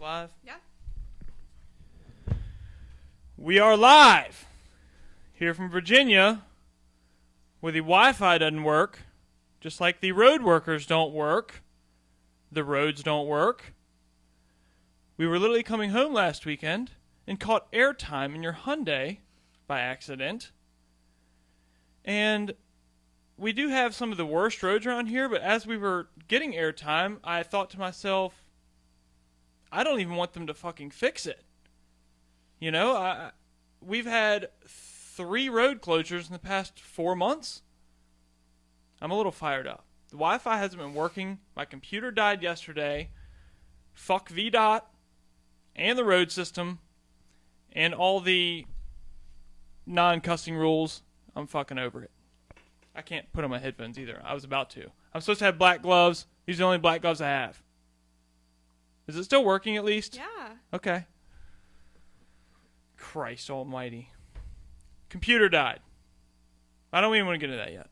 Live? Yeah. We are live here from Virginia, where the Wi-Fi doesn't work, just like the road workers don't work. The roads don't work. We were literally coming home last weekend and caught airtime in your Hyundai by accident. And we do have some of the worst roads around here, but as we were getting airtime, I thought to myself, I don't even want them to fucking fix it. You know, we've had 3 road closures in the past 4 months. I'm a little fired up. The Wi-Fi hasn't been working. My computer died yesterday. Fuck VDOT and the road system and all the non-cussing rules. I'm fucking over it. I can't put on my headphones either. I was about to. I'm supposed to have black gloves. These are the only black gloves I have. Is it still working at least? Yeah. Okay. Christ almighty. Computer died. I don't even want to get into that yet.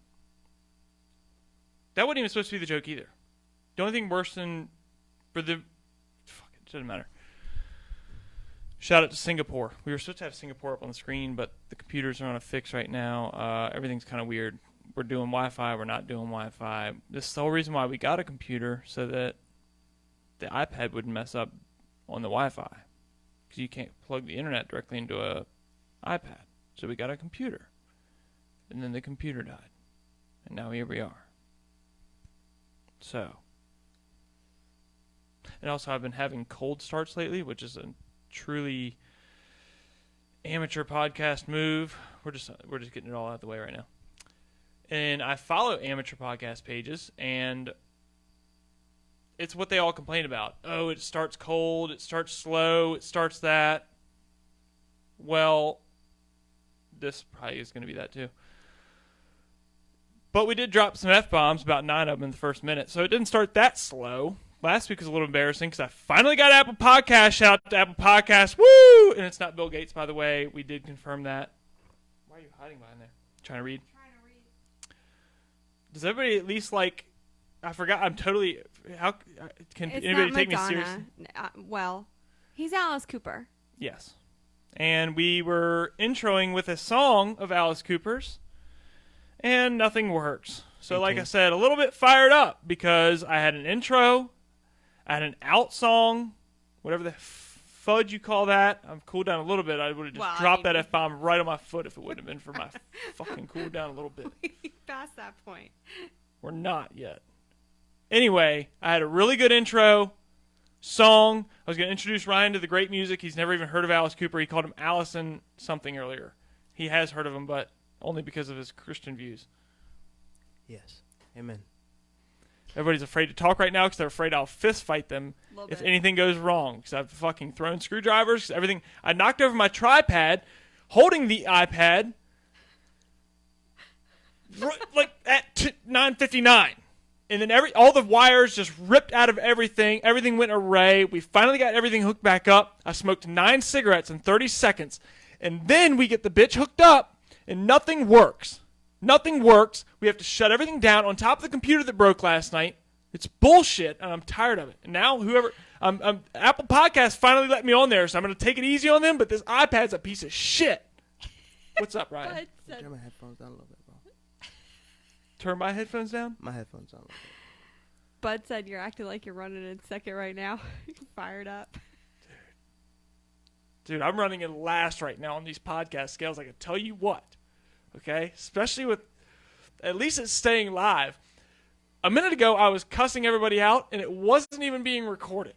That wasn't even supposed to be the joke either. The only thing worse than for the... Fuck, it doesn't matter. Shout out to Singapore. We were supposed to have Singapore up on the screen, but the computers are on a fix right now. Everything's kind of weird. We're doing Wi-Fi. We're not doing Wi-Fi. This is the whole reason why we got a computer, so that the iPad wouldn't mess up on the Wi-Fi. Because you can't plug the internet directly into a iPad. So we got a computer. And then the computer died. And now here we are. So. And also I've been having cold starts lately, which is a truly amateur podcast move. We're just getting it all out of the way right now. And I follow amateur podcast pages, and it's what they all complain about. Oh, it starts cold, it starts slow, it starts that. Well, this probably is going to be that too. But we did drop some F-bombs, about 9 of them in the first minute, so it didn't start that slow. Last week was a little embarrassing because I finally got Apple Podcasts. Shout out to Apple Podcasts. Woo! And it's not Bill Gates, by the way. We did confirm that. Why are you hiding behind there? Trying to read? Does everybody at least I forgot. I'm totally. How can It's anybody not take Madonna. me seriously? Well, he's Alice Cooper. Yes. And we were introing with a song of Alice Cooper's, and nothing works. So, like I said, a little bit fired up because I had an intro, I had an out song, whatever the fudge you call that. I've cooled down a little bit. I would have just dropped that F-bomb right on my foot if it wouldn't have been for my fucking cool down a little bit. We passed that point. We're not yet. Anyway, I had a really good intro, song. I was going to introduce Ryan to the great music. He's never even heard of Alice Cooper. He called him Allison something earlier. He has heard of him, but only because of his Christian views. Yes. Amen. Everybody's afraid to talk right now because they're afraid I'll fist fight them if anything goes wrong. Because I've fucking thrown screwdrivers. Everything. I knocked over my tripod, holding the iPad, like at 9:59, and then all the wires just ripped out of everything. Everything went array. We finally got everything hooked back up. I smoked 9 cigarettes in 30 seconds, and then we get the bitch hooked up, and nothing works. Nothing works. We have to shut everything down on top of the computer that broke last night. It's bullshit, and I'm tired of it. And now Apple Podcasts finally let me on there, so I'm going to take it easy on them, but this iPad's a piece of shit. What's up, Ryan? Turn my headphones down a little bit, bro. Turn my headphones down? My headphones down a little bit. Bud said you're acting like you're running in second right now. You're fired up. Dude, I'm running in last right now on these podcast scales. I can tell you what. Okay? Especially with, at least it's staying live. A minute ago, I was cussing everybody out, and it wasn't even being recorded.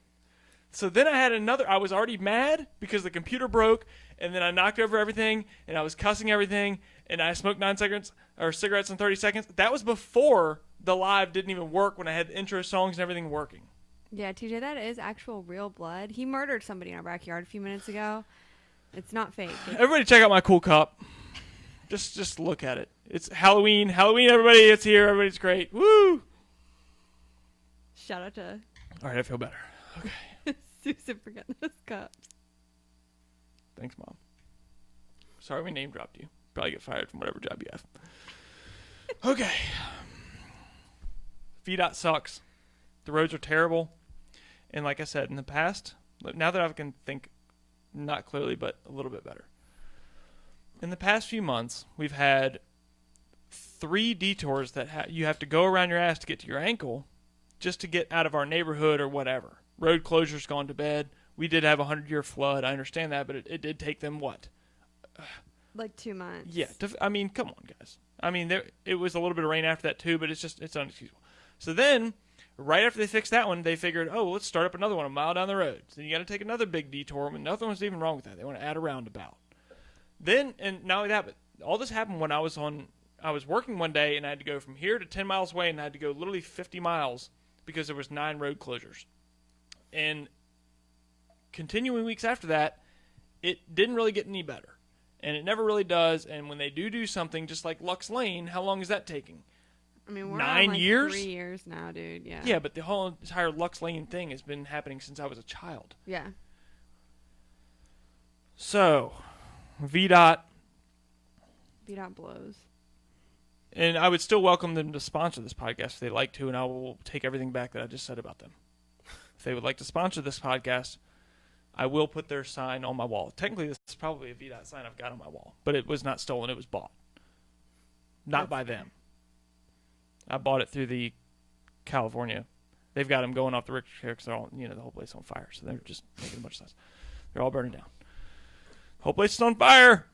So then I had I was already mad because the computer broke, and then I knocked over everything, and I was cussing everything, and I smoked 9 cigarettes in 30 seconds. That was before the live didn't even work when I had the intro songs and everything working. Yeah, TJ, that is actual real blood. He murdered somebody in our backyard a few minutes ago. It's not fake. Everybody check out my cool cup. Just look at it. It's Halloween. Halloween, everybody. It's here. Everybody's great. Woo! Shout out to... All right, I feel better. Okay. Susan for getting those cups. Thanks, Mom. Sorry we name dropped you. Probably get fired from whatever job you have. Okay. VDOT sucks. The roads are terrible. And like I said, in the past, Now that I can think, not clearly, but a little bit better. In the past few months, we've had 3 detours that you have to go around your ass to get to your ankle just to get out of our neighborhood or whatever. Road closures gone to bed. We did have a 100-year flood. I understand that, but it did take them what? Like 2 months. Yeah. I mean, come on, guys. I mean, it was a little bit of rain after that too, but it's unexcusable. So then, right after they fixed that one, they figured, oh, let's start up another one a mile down the road. So you got to take another big detour. When nothing was even wrong with that. They want to add a roundabout. Then, and not only that, but all this happened when I was working one day, and I had to go from here to 10 miles away, and I had to go literally 50 miles because there was 9 road closures. And continuing weeks after that, it didn't really get any better. And it never really does. And when they do something, just like Lux Lane, how long is that taking? I mean, we're 9 on like years? 3 years now, dude. Yeah. Yeah, but the whole entire Lux Lane thing has been happening since I was a child. Yeah. So, VDOT, VDOT blows. and I would still welcome them to sponsor this podcast if they'd like to, and I will take everything back that I just said about them. If they would like to sponsor this podcast, I will put their sign on my wall. Technically, this is probably a VDOT sign I've got on my wall, but it was not stolen. It was bought. Not by them. I bought it through the California. They've got them going off the Richter scale because they're all, the whole place on fire. So they're just making a bunch of sense. They're all burning down. Whole place is on fire.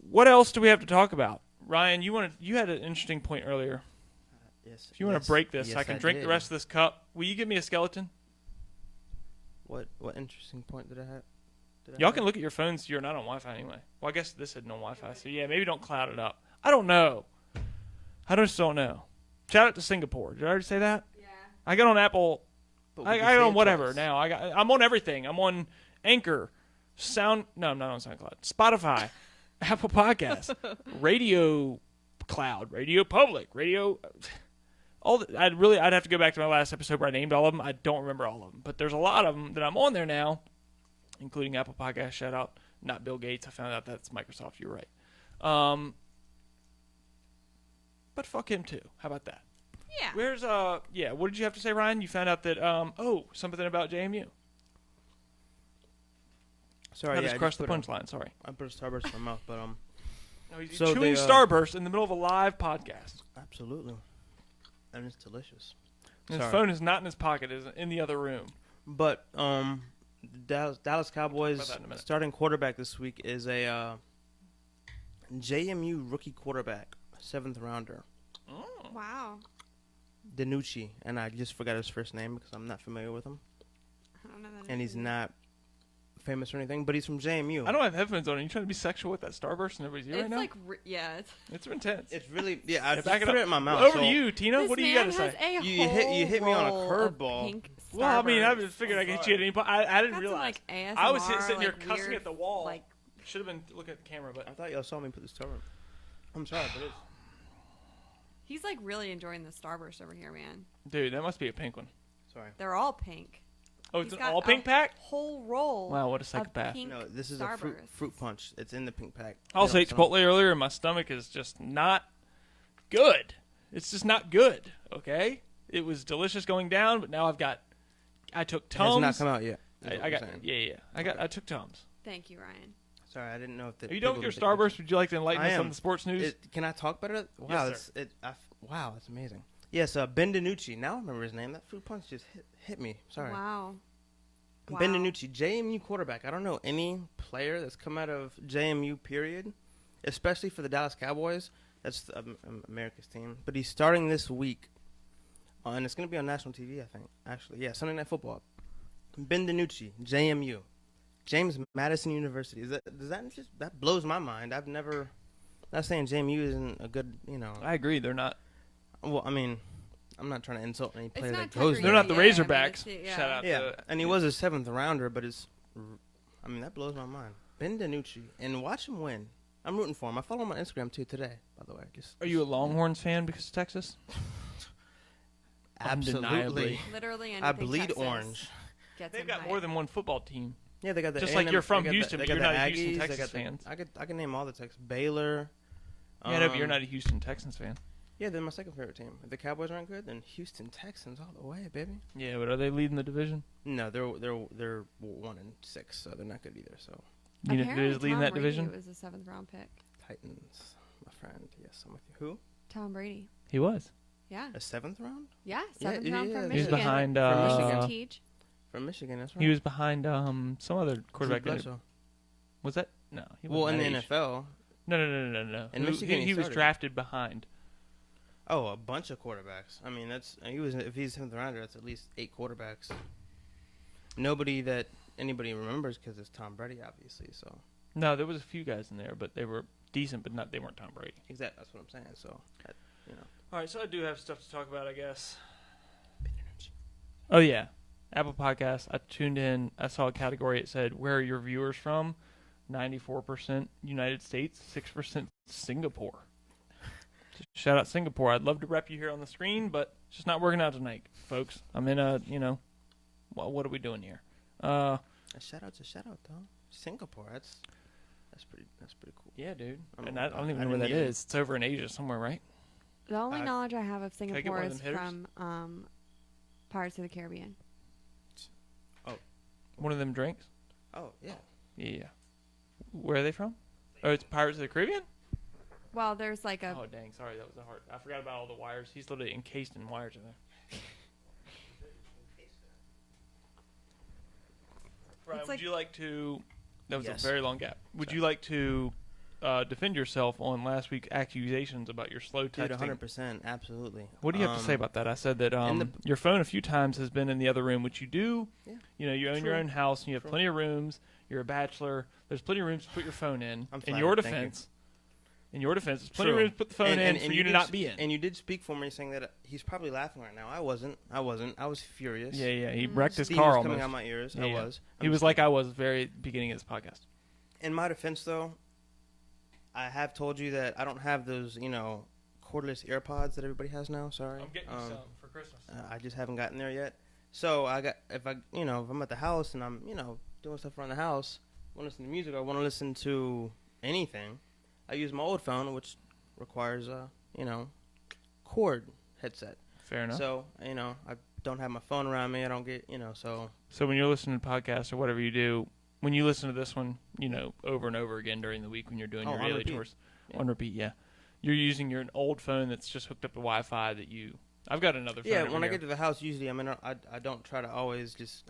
What else do we have to talk about? Ryan, you had an interesting point earlier. Yes. If you want to break this, yes, I can drink did. the rest of this cup. Will you give me a skeleton? What interesting point did I have? Y'all can look at your phones. You're not on Wi-Fi anyway. Well, I guess this isn't on Wi-Fi. So, yeah, maybe don't cloud it up. I don't know. I just don't know. Shout out to Singapore. Did I already say that? Yeah. I got on Apple. But we I can got say on it whatever twice. now. I'm on everything. I'm on Anchor, No, I'm not on SoundCloud. Spotify, Apple Podcasts, Radio Cloud, Radio Public, Radio. I'd have to go back to my last episode where I named all of them. I don't remember all of them, but there's a lot of them that I'm on there now, including Apple Podcasts. Shout out, not Bill Gates. I found out that's Microsoft. You're right. But fuck him too. How about that? Yeah. Where's what did you have to say, Ryan? You found out that something about JMU. Sorry, I yeah, just crushed the punchline. Sorry. I put a Starburst in my mouth, but No, he's So chewing they, Starburst in the middle of a live podcast. absolutely, and it's delicious. And his Sorry. phone is not in his pocket; it's in the other room. But Dallas Cowboys About that in a minute. starting quarterback this week is a JMU rookie quarterback, 7th rounder, Wow. DiNucci, and I just forgot his first name because I'm not familiar with him, I don't know that. and he's not famous or anything, but he's from JMU. I don't have headphones on. Are you trying to be sexual with that Starburst in everybody's ear It's right now? like, it's. It's intense. It's really I just back it put up. it in my mouth. Over so to you, Tina. This What do you man got to say? has a You hit me on a whole roll of curveball. pink Well, I mean, I Starburst. just figured I could hit you at any point. I didn't Got some, realize. like, ASMR, I was sitting here like, cussing weird, at the wall. Like, Should have been looking at the camera, but I thought y'all saw me put this Starburst. I'm sorry, but it's he's like really enjoying the Starburst over here, man. dude, that must be a pink one. sorry. They're all pink. Oh, it's He's an got all pink a pack. Whole roll. Wow, what a of psychopath. pink No, this is a Starburst. fruit punch. It's in the pink pack. I also Yeah, ate so- Chipotle earlier, and my stomach is just not good. It's just not good. Okay, it was delicious going down, but now I took It has Tums. not come out yet. is what I you're got saying. yeah. I took Tums. Thank you, Ryan. Sorry, I didn't know if the Are you done with people your would take pictures. Starburst? Would you like to enlighten I us on am. the sports news? Can I talk better? Wow, Yes, wow, that's amazing. Yes, Ben DiNucci. Now I remember his name. That fruit punch just hit me. Sorry. Wow. Ben Wow. DiNucci, JMU quarterback. I don't know any player that's come out of JMU, period, especially for the Dallas Cowboys. That's America's team. But he's starting this week, and it's going to be on national TV, I think. Actually, yeah, Sunday Night Football. Ben DiNucci, JMU, James Madison University. That blows my mind. I've never. Not saying JMU isn't a good, I agree. They're not. Well, I mean, I'm not trying to insult any player not that goes Tucker They're there. not the Yeah, I mean, Razorbacks. it's- yeah. Shout out Yeah, to. and he was a 7th rounder, but that blows my mind. Ben DiNucci, and watch him win. I'm rooting for him. I follow him on Instagram too today, by the way. Are you a Longhorns fan because of Texas? Absolutely. Undeniably. Literally anything I bleed Texas orange. gets They've him got hyped. more than one football team. Yeah, they got the Just like A&M you're from they got Houston, they but got you're the not a Houston Aggies, they Texas got the- fans. I could name all the Texans. Baylor. Yeah, no, but you're not a Houston Texans fan. Yeah, they're my second favorite team. If the Cowboys aren't good, then Houston Texans all the way, baby. Yeah, but are they leading the division? No, they're 1-6, so they're not good either. So You know who Apparently, is leading Tom that Brady division? was a 7th-round pick. Titans, my friend. Yes, I'm with you. Who? Tom Brady. He was. Yeah. A 7th round Yeah, Yeah, 7th yeah, round yeah, from he He was was Michigan. behind. From Michigan Michigan. Teach. from Michigan. That's right. He was behind some other quarterback. Drew Bledsoe. Was that? No. He Well, in wasn't the that age. NFL, No. In Who- Michigan, he he was started. drafted behind. oh, a bunch of quarterbacks. I mean, if he's 7th rounder, that's at least 8 quarterbacks. Nobody that anybody remembers because it's Tom Brady, obviously. So No, there was a few guys in there, but they were decent, but not. They weren't Tom Brady. exactly, that's what I'm saying. So, All right, so I do have stuff to talk about, I guess. Oh yeah, Apple Podcasts. I tuned in. I saw a category. It said, "Where are your viewers from?" 94% United States, 6% Singapore. Shout out Singapore. I'd love to rep you here on the screen, but it's just not working out tonight, folks. I'm in a, well, what are we doing here? a shout out though. Singapore. That's pretty cool. Yeah, dude. I'm- And I don't even I know where that didn't even- is. It's over in Asia somewhere, right? The only I- knowledge I have of I get Singapore one of is them hitters? from Pirates of the Caribbean. One of them drinks? Oh yeah. Yeah. Where are they from? Oh, it's Pirates of the Caribbean? Well, there's like a Oh, dang. Sorry, that was a hard. I forgot about all the wires. He's literally encased in wires in there. Ryan, It's would like- you like to... That was Yes. a very long gap. Would Sorry. you like to defend yourself on last week's accusations about your slow Dude, texting? 100%, absolutely. What do you have to say about that? I said that your phone a few times has been in the other room, which you do. Yeah. You know, you own your True. own house and you have True. plenty of rooms. You're a bachelor. There's plenty of rooms to put your phone in. I'm In flattered, your thank you. defense, there's plenty of True. rooms to put the phone in for you to not be in. And you did speak for me, saying that he's probably laughing right now. I wasn't. I was furious. Yeah. He Mm. wrecked his Steam car was almost. coming out my ears. Yeah, I yeah. was. He was like I was very beginning of this podcast. In my defense, though, I have told you that I don't have those, cordless AirPods that everybody has now. Sorry. I'm getting you some for Christmas. I just haven't gotten there yet. So if I'm at the house and I'm, doing stuff around the house, want to listen to music, or want to listen to anything, I use my old phone, which requires a, cord headset. Fair enough. So, I don't have my phone around me. I don't get, so. So when you're listening to podcasts or whatever you do, when you listen to this one, over and over again during the week when you're doing Oh, your on daily repeat. chores, Yeah. on repeat, yeah, you're using your old phone that's just hooked up to Wi-Fi that you. I've got another phone. Yeah, over when I here. get to the house, usually, I don't try to always just,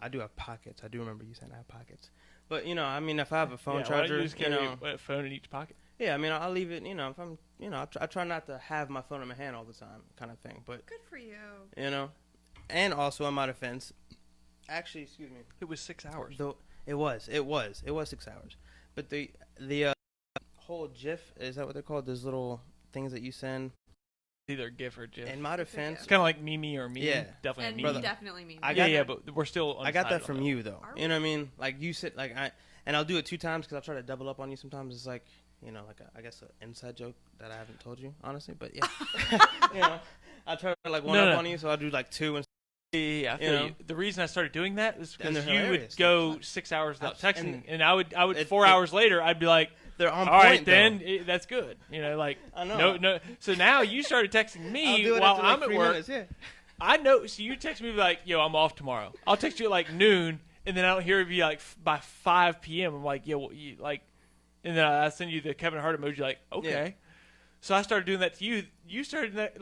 I do have pockets. I do remember you saying I have pockets. But, if I have a phone yeah, why don't charger, you just carry a phone in each pocket? yeah, I'll leave it, if I'm, I try not to have my phone in my hand all the time kind of thing. But, good for you. and also in my defense, actually, excuse me, It was 6 hours. though it was 6 hours. But the whole GIF, is that what they're called? Those little things that you send. Either GIF or GIF. In my defense, It's kind of like Mimi or Meme. Yeah. Definitely And a me Meme. Brother. definitely me. I yeah, got yeah, that- but we're still. I got that undecided on from you though. Are You know what I mean? Like you said, and I'll do it 2 times because I'll try to double up on you. Sometimes it's like, I guess an inside joke that I haven't told you honestly. But yeah, I try to one No, up no. on you, so I'll do 2 and. Yeah, I feel You know? you. The reason I started doing that is And because they're you would hilarious. go They're fun. 6 hours without Abs- texting, and and I would it- 4 it- hours later, I'd be like, They're on all point. right, then though. that's good. I know. no. So now you started texting I'll me do it while after I'm at 3 work. minutes, yeah. I know. So you text me like, "Yo, I'm off tomorrow." I'll text you at noon, and then I don't hear of you by 5 p.m. I'm like, "Yo, and then I send you the Kevin Hart emoji. Like, okay. Yeah. So I started doing that to you. You started that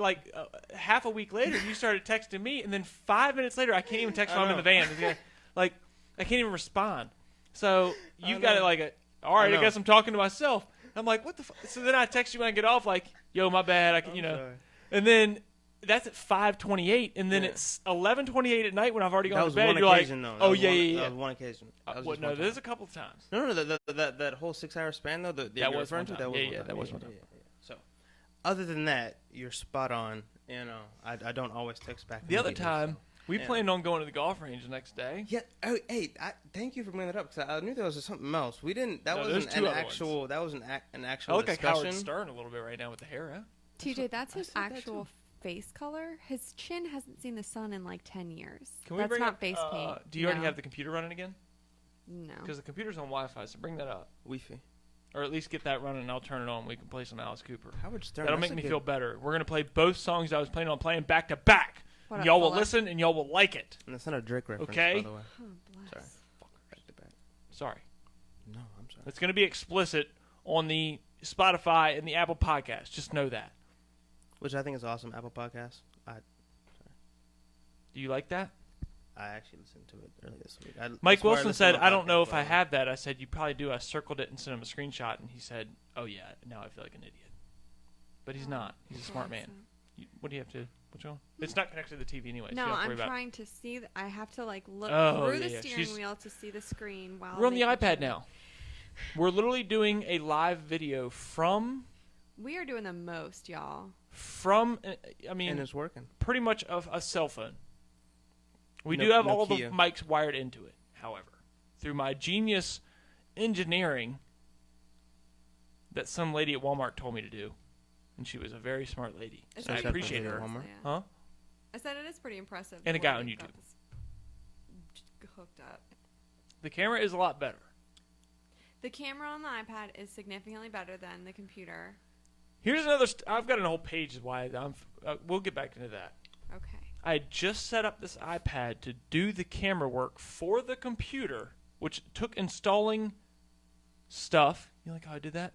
half a week later. You started texting me, and then 5 minutes later, I can't even text I when I'm in know. the van. It's gonna- I can't even respond. So I you've got know. it all right. I know. guess I'm talking to myself. I'm like, what the? So then I text you when I get off, like, yo, my bad. I can, I'm sorry. and then that's at 5:28, and then Yeah. it's 11:28 at night when I've already That gone was to bed. one You're like, occasion though. oh That was yeah, one- yeah, That yeah. was one occasion. That was Well, just no, one there's time. a couple of times. No, that whole 6 hour span though. That That you're was referring one to. time. That was Yeah, one yeah, time. that was one time. So, other than that, you're spot on. I don't always text back. The other immediately, time, so. we Yeah. planned on going to the golf range the next day. Yeah. Oh, hey. Thank you for bringing that up because I knew there was something else. We didn't. That No, there's wasn't two an other actual. ones. That was an I actual look like discussion. Howard Stern a little bit right now with the hair. Huh? TJ, that's I his said that actual too. face color. His chin hasn't seen the sun in 10 years. Can we That's bring not up, face paint. Do you already No. have the computer running again? No. Because the computer's on Wi-Fi, so bring that up. Wi-Fi. or at least get that running, and I'll turn it on. We can play some Alice Cooper. Howard Stern. That'll that's make a me good- feel better. We're gonna play both songs I was planning on playing back to back. What And up, y'all will Fuller? listen, and y'all will like it. And that's not a Drake reference, Okay. by the way. Oh, bless. Sorry. Back to back. Sorry, No, I'm sorry. it's gonna be explicit on the Spotify and the Apple Podcast. Just know that. Which I think is awesome. Apple Podcasts. Do you like that? I actually listened to it earlier this week. Mike that's where I Wilson listened said, to "I don't know podcasts if I all. have that." I said, "You probably do." I circled it and sent him a screenshot, and he said, "Oh yeah, now I feel like an idiot." But he's not. He's a smart man. What do you have to? What's wrong? It's not connected to the TV anyway. So No, you don't have to I'm worry about it. trying to see. I have to like look Oh, through yeah, the yeah. steering She's- wheel to see the screen while We're on the making iPad sure. now. We're literally doing a live video from. We are doing the most, y'all. I mean, And it's working. pretty much of a cell phone. We No- do have all the Nokia. mics wired into it, however. Through my genius engineering that some lady at Walmart told me to do. And she was a very smart lady. It's And I pretty appreciate impressive. her. Walmart? Yeah. Huh? I said it is pretty impressive. And a the guy way on they've got YouTube. this hooked up. The camera is a lot better. The camera on the iPad is significantly better than the computer. Here's another. I've got a whole page of why we'll get back into that. Okay. I had just set up this iPad to do the camera work for the computer, which took installing stuff. You like how I did that?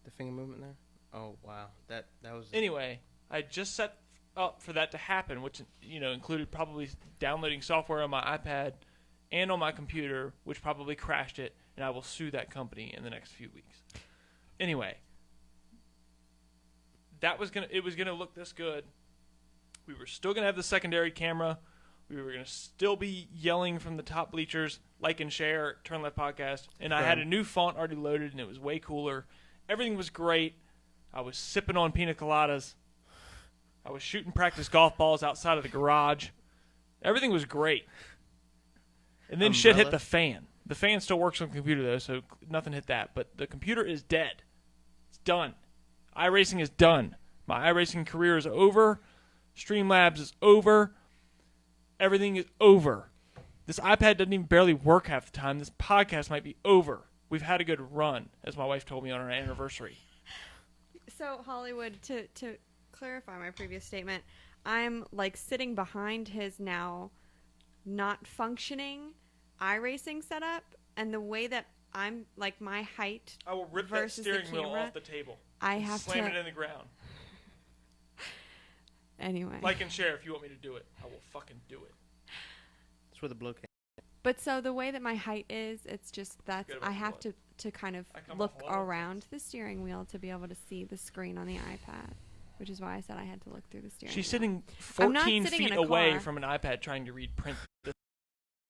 The finger movement there. Oh wow, that was. Anyway, I just set up for that to happen, which included probably downloading software on my iPad and on my computer, which probably crashed it, and I will sue that company in the next few weeks. Anyway, it was gonna look this good. We were still gonna have the secondary camera. We were gonna still be yelling from the top bleachers, like and share, Turn Left Podcast, and I had a new font already loaded, and it was way cooler. Everything was great. I was sipping on pina coladas. I was shooting practice golf balls outside of the garage. Everything was great. And then shit hit Umbrella? the fan. The fan still works on the computer, though, so nothing hit that. But the computer is dead. It's done. iRacing is done. My iRacing career is over. Streamlabs is over. Everything is over. This iPad doesn't even barely work half the time. This podcast might be over. We've had a good run, as my wife told me on our anniversary. So Hollywood, to clarify my previous statement, I'm like sitting behind his now not functioning iRacing setup, and the way that I'm like my height, I will rip that versus the steering wheel camera, off the table. I have Slam it to in the ground. anyway. Like and share if you want me to do it. I will fucking do it. That's where the blow came. But so the way that my height is, it's just that's Good about I the have blood. to kind of I come look off a lot of around the steering wheel to be able to see the screen on the iPad, which is why I said I had to look through the steering She's wheel. sitting I'm not 14 sitting feet in a away car. from an iPad trying to read print.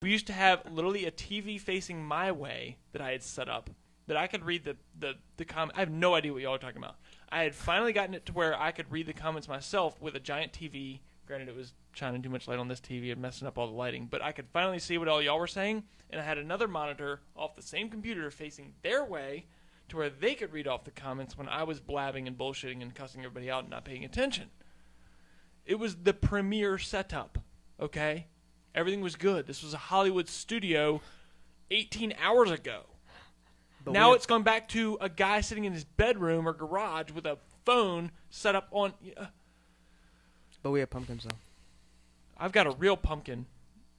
We used to have literally a TV facing my way that I had set up that I could read the comment. I have no idea what y'all are talking about. I had finally gotten it to where I could read the comments myself with a giant TV. Granted, it was shining too much light on this TV and messing up all the lighting, but I could finally see what all y'all were saying, and I had another monitor off the same computer facing their way to where they could read off the comments when I was blabbing and bullshitting and cussing everybody out and not paying attention. It was the premier setup, okay? Everything was good. This was a Hollywood studio 18 hours ago. But Now we it's gone back to a guy sitting in his bedroom or garage with a phone set up on... But we have pumpkins though. I've got a real pumpkin.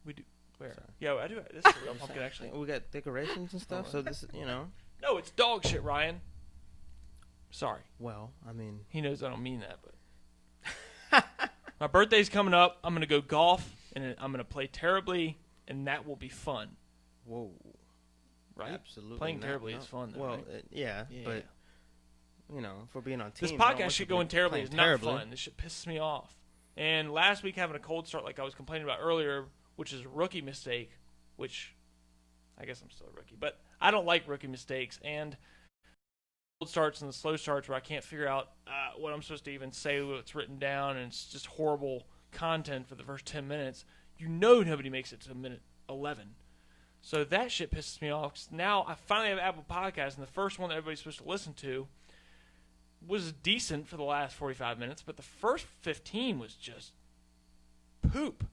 We do... Where? Sorry. Yeah, I do. This is a real pumpkin, actually. We got decorations and stuff. So this, No, it's dog shit, Ryan. Sorry. Well, I mean, He knows I don't mean that, but... My birthday's coming up. I'm going to go golf, and I'm going to play terribly, and that will be fun, whoa, right? absolutely. Playing not, terribly no. is fun, though, Well, right? yeah, but if we're being on team, This podcast shit going terribly is not terribly. fun. This shit pisses me off. And last week having a cold start like I was complaining about earlier, which is a rookie mistake, which I guess I'm still a rookie, but I don't like rookie mistakes. And cold starts and the slow starts where I can't figure out what I'm supposed to even say, what's written down, and it's just horrible content for the first 10 minutes. You know nobody makes it to minute 11. So that shit pisses me off. 'Cause now I finally have Apple Podcasts, and the first one that everybody's supposed to listen to was decent for the last 45 minutes, but the first 15 was just poop.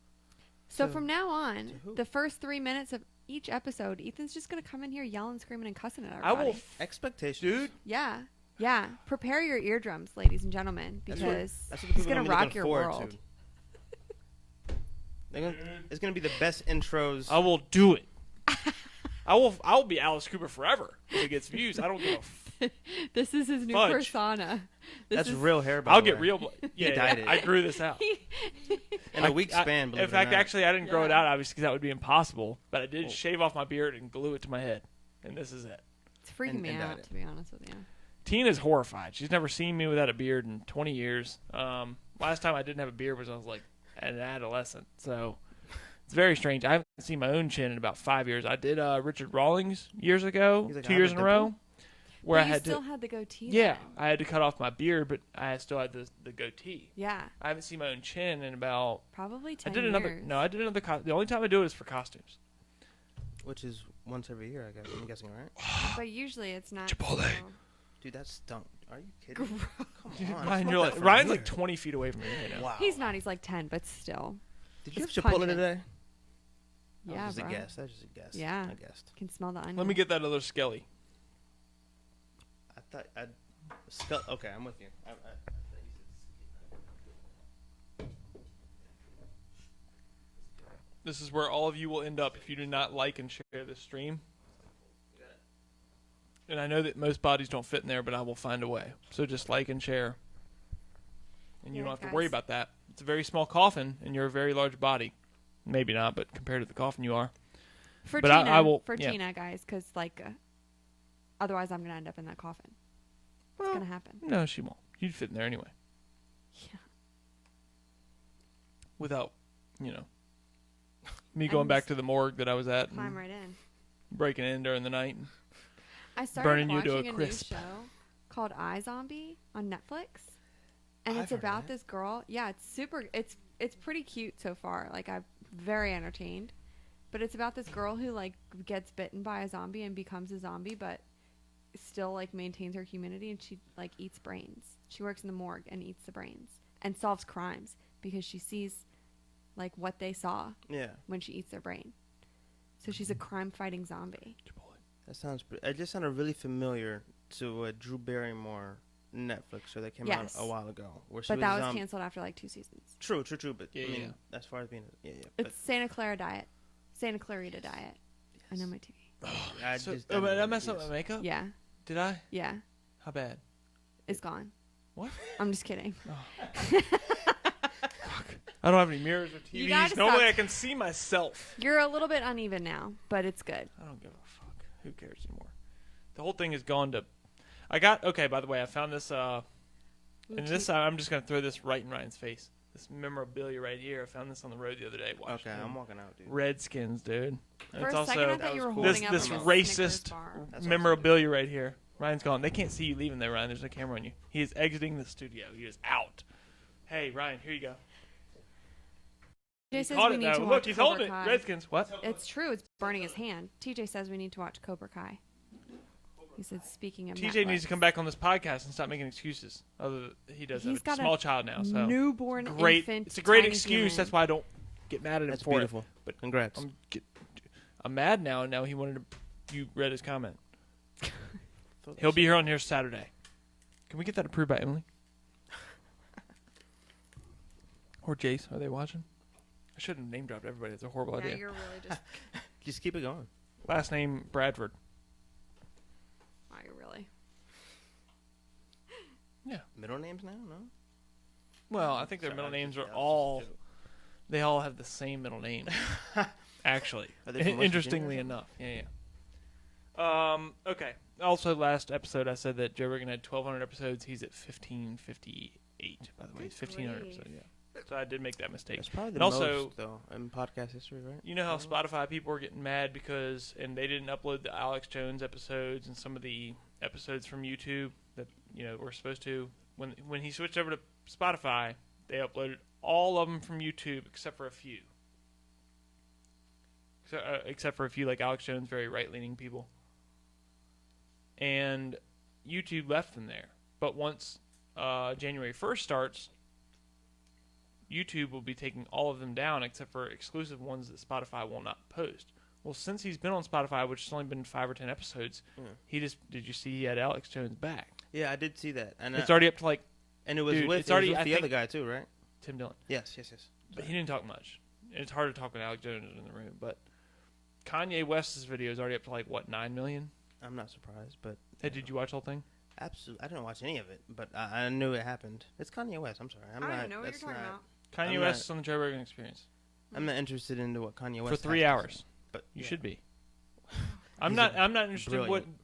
So To- from now on, to who? the first 3 minutes of each episode, Ethan's just gonna come in here yelling, screaming, and cussing at I everybody. will, Expectations. dude. Yeah. Yeah. Prepare your eardrums, ladies and gentlemen, That's because what the he's people gonna be rock looking your forward world. to. It's gonna be the best intros. I will do it. I will be Alice Cooper forever if it gets views. I don't give a This is his new Fudge. persona. This That's is, real hair. By I'll the get way. real. Yeah, dyed it. I grew this out. In a week span. In believe it or fact, not. actually, I didn't grow it Yeah. out, obviously, because that would be impossible. But I did Oh. shave off my beard and glue it to my head, and this is it. It's freaking And- me and dyed out, it. to be honest with you. Tina's horrified. She's never seen me without a beard in 20 years. Last time I didn't have a beard was when I was like an adolescent. So it's very strange. I haven't seen my own chin in about 5 years. I did Richard Rawlings years ago, He's like, 2 I have years a in a row, where But I you had still to. had the goatee. Yeah, then. I had to cut off my beard, but I still had the goatee. Yeah. I haven't seen my own chin in about. Probably 10 I did another. years. No, I did another. The only time I do it is for costumes. Which is once every year, I guess. I'm guessing, right? But usually it's not. Chipotle. so- Dude, that stunk. Are you kidding? Gross. Come on. Ryan, smoke you're that like, from Ryan's here. like 20 feet away from me right now. Wow. He's not. He's like 10, but still. Did you have It's Chipotle pungent. today? Yeah, That was just bro. a guess. That was just a guess. Yeah. I guessed. Can smell the onion. Let me get that other skelly. I thought I'd. Okay, I'm with you. I thought you This is where all of you will end up if you do not like and share this stream. And I know that most bodies don't fit in there, but I will find a way. So just like and share. And you Yeah, don't have to guys. worry about that. It's a very small coffin, and you're a very large body. Maybe not, but compared to the coffin you are. For but Tina, I will- for yeah. Tina, guys, because like, otherwise I'm gonna end up in that coffin. It's Well, gonna happen. No, she won't. You'd fit in there anyway. Yeah. Without, me And going back just to the morgue that I was at Climb and right in. breaking in during the night. I started Burning you watching to a a new crisp. show called iZombie on Netflix, and I've it's heard of about that. this girl. Yeah, it's super. It's pretty cute so far. Like I'm very entertained, but it's about this girl who like gets bitten by a zombie and becomes a zombie, but still like maintains her humanity, and she like eats brains. She works in the morgue and eats the brains and solves crimes because she sees like what they saw Yeah, when she eats their brain. So she's a crime-fighting zombie. that sounds. It just sounded really familiar to a Drew Barrymore Netflix show that came Yes. out a while ago. Where she But was that was zombie. canceled after like 2 seasons. True. But Yeah, I mean, yeah. as far as being, but It's Santa Clara diet. Santa Clarita diet. I know my TV. I So, just. but know I what messed it up my is. makeup? Yeah. Did I? Yeah. How bad? It's gone. What? I'm just kidding. I don't have any mirrors or You TVs. gotta Normally stop. I can see myself. You're a little bit uneven now, but it's good. I don't give a fuck. Who cares anymore? The whole thing has gone to. Okay, by the way, I found this. And this, I'm just going to throw this right in Ryan's face. This memorabilia right here. I found this on the road the other day. Okay, I'm walking out, dude. Redskins, dude. And For it's a second, I also thought you were That was cool. holding this up this like a racist Snickers bar. That's awesome. memorabilia right here. Ryan's gone. They can't see you leaving there, Ryan. There's no camera on you. He is exiting the studio. He is out. Hey, Ryan, here you go. TJ He says caught we it need now. to Look, watch he's Cobra holding it. Kai. Redskins. What? It's true. It's burning his hand. TJ says we need to watch Cobra Kai. He said, speaking of TJ Netflix. needs to come back on this podcast and stop making excuses. He does He's have got a a small child now, so newborn great. infant. It's a great tiny excuse. human. That's why I don't get mad at him That's for beautiful. it. But Congrats. I'm mad now. Now he wanted to. You read his comment. Thought He'll that be here on here Saturday. Can we get that approved by Emily? Or Jace? Are they watching? I shouldn't have name dropped everybody. It's a horrible Yeah, idea. you're really just. Just keep it going. Last name Bradford. Wow, you're really. Middle names now? No. Well, I think their Sorry, middle names that are was just a all. joke. They all have the same middle name. Actually, Are they from West interestingly Virginia or enough, yeah. Okay. Also, last episode I said that Joe Rogan had 1,200 episodes. He's at 1,558. By the way, he's Good 1,500 grief. episodes. Yeah. So I did make that mistake. That's probably the And also- most, though, in podcast history, right? You know how Mhm. Spotify people were getting mad because and they didn't upload the Alex Jones episodes and some of the episodes from YouTube that were supposed to. When he switched over to Spotify, they uploaded all of them from YouTube except for a few. Except for a few like Alex Jones, very right-leaning people. And YouTube left them there. But once January 1st starts, YouTube will be taking all of them down except for exclusive ones that Spotify will not post, Well, since he's been on Spotify, which has only been 5 or 10 episodes, Yeah. did you see he had Alex Jones back? Yeah, I did see that, and It's already up to like and it was dude, with, it's already, it was I with the think- other guy too, right? Tim Dillon. Yes. But he didn't talk much. It's hard to talk with Alex Jones in the room. But Kanye West's video is already up to like, what, 9 million? I'm not surprised, but Hey, did you watch the whole thing? absolutely, I didn't watch any of it, but I knew it happened. It's Kanye West. I'm sorry, I don't even know what you're talking about. Kanye I'm West not- is on the Joe Rogan Experience I'm not interested into what Kanye West for 3 has to hours. say, but You yeah. should be. I'm He's not interested in what brilliant.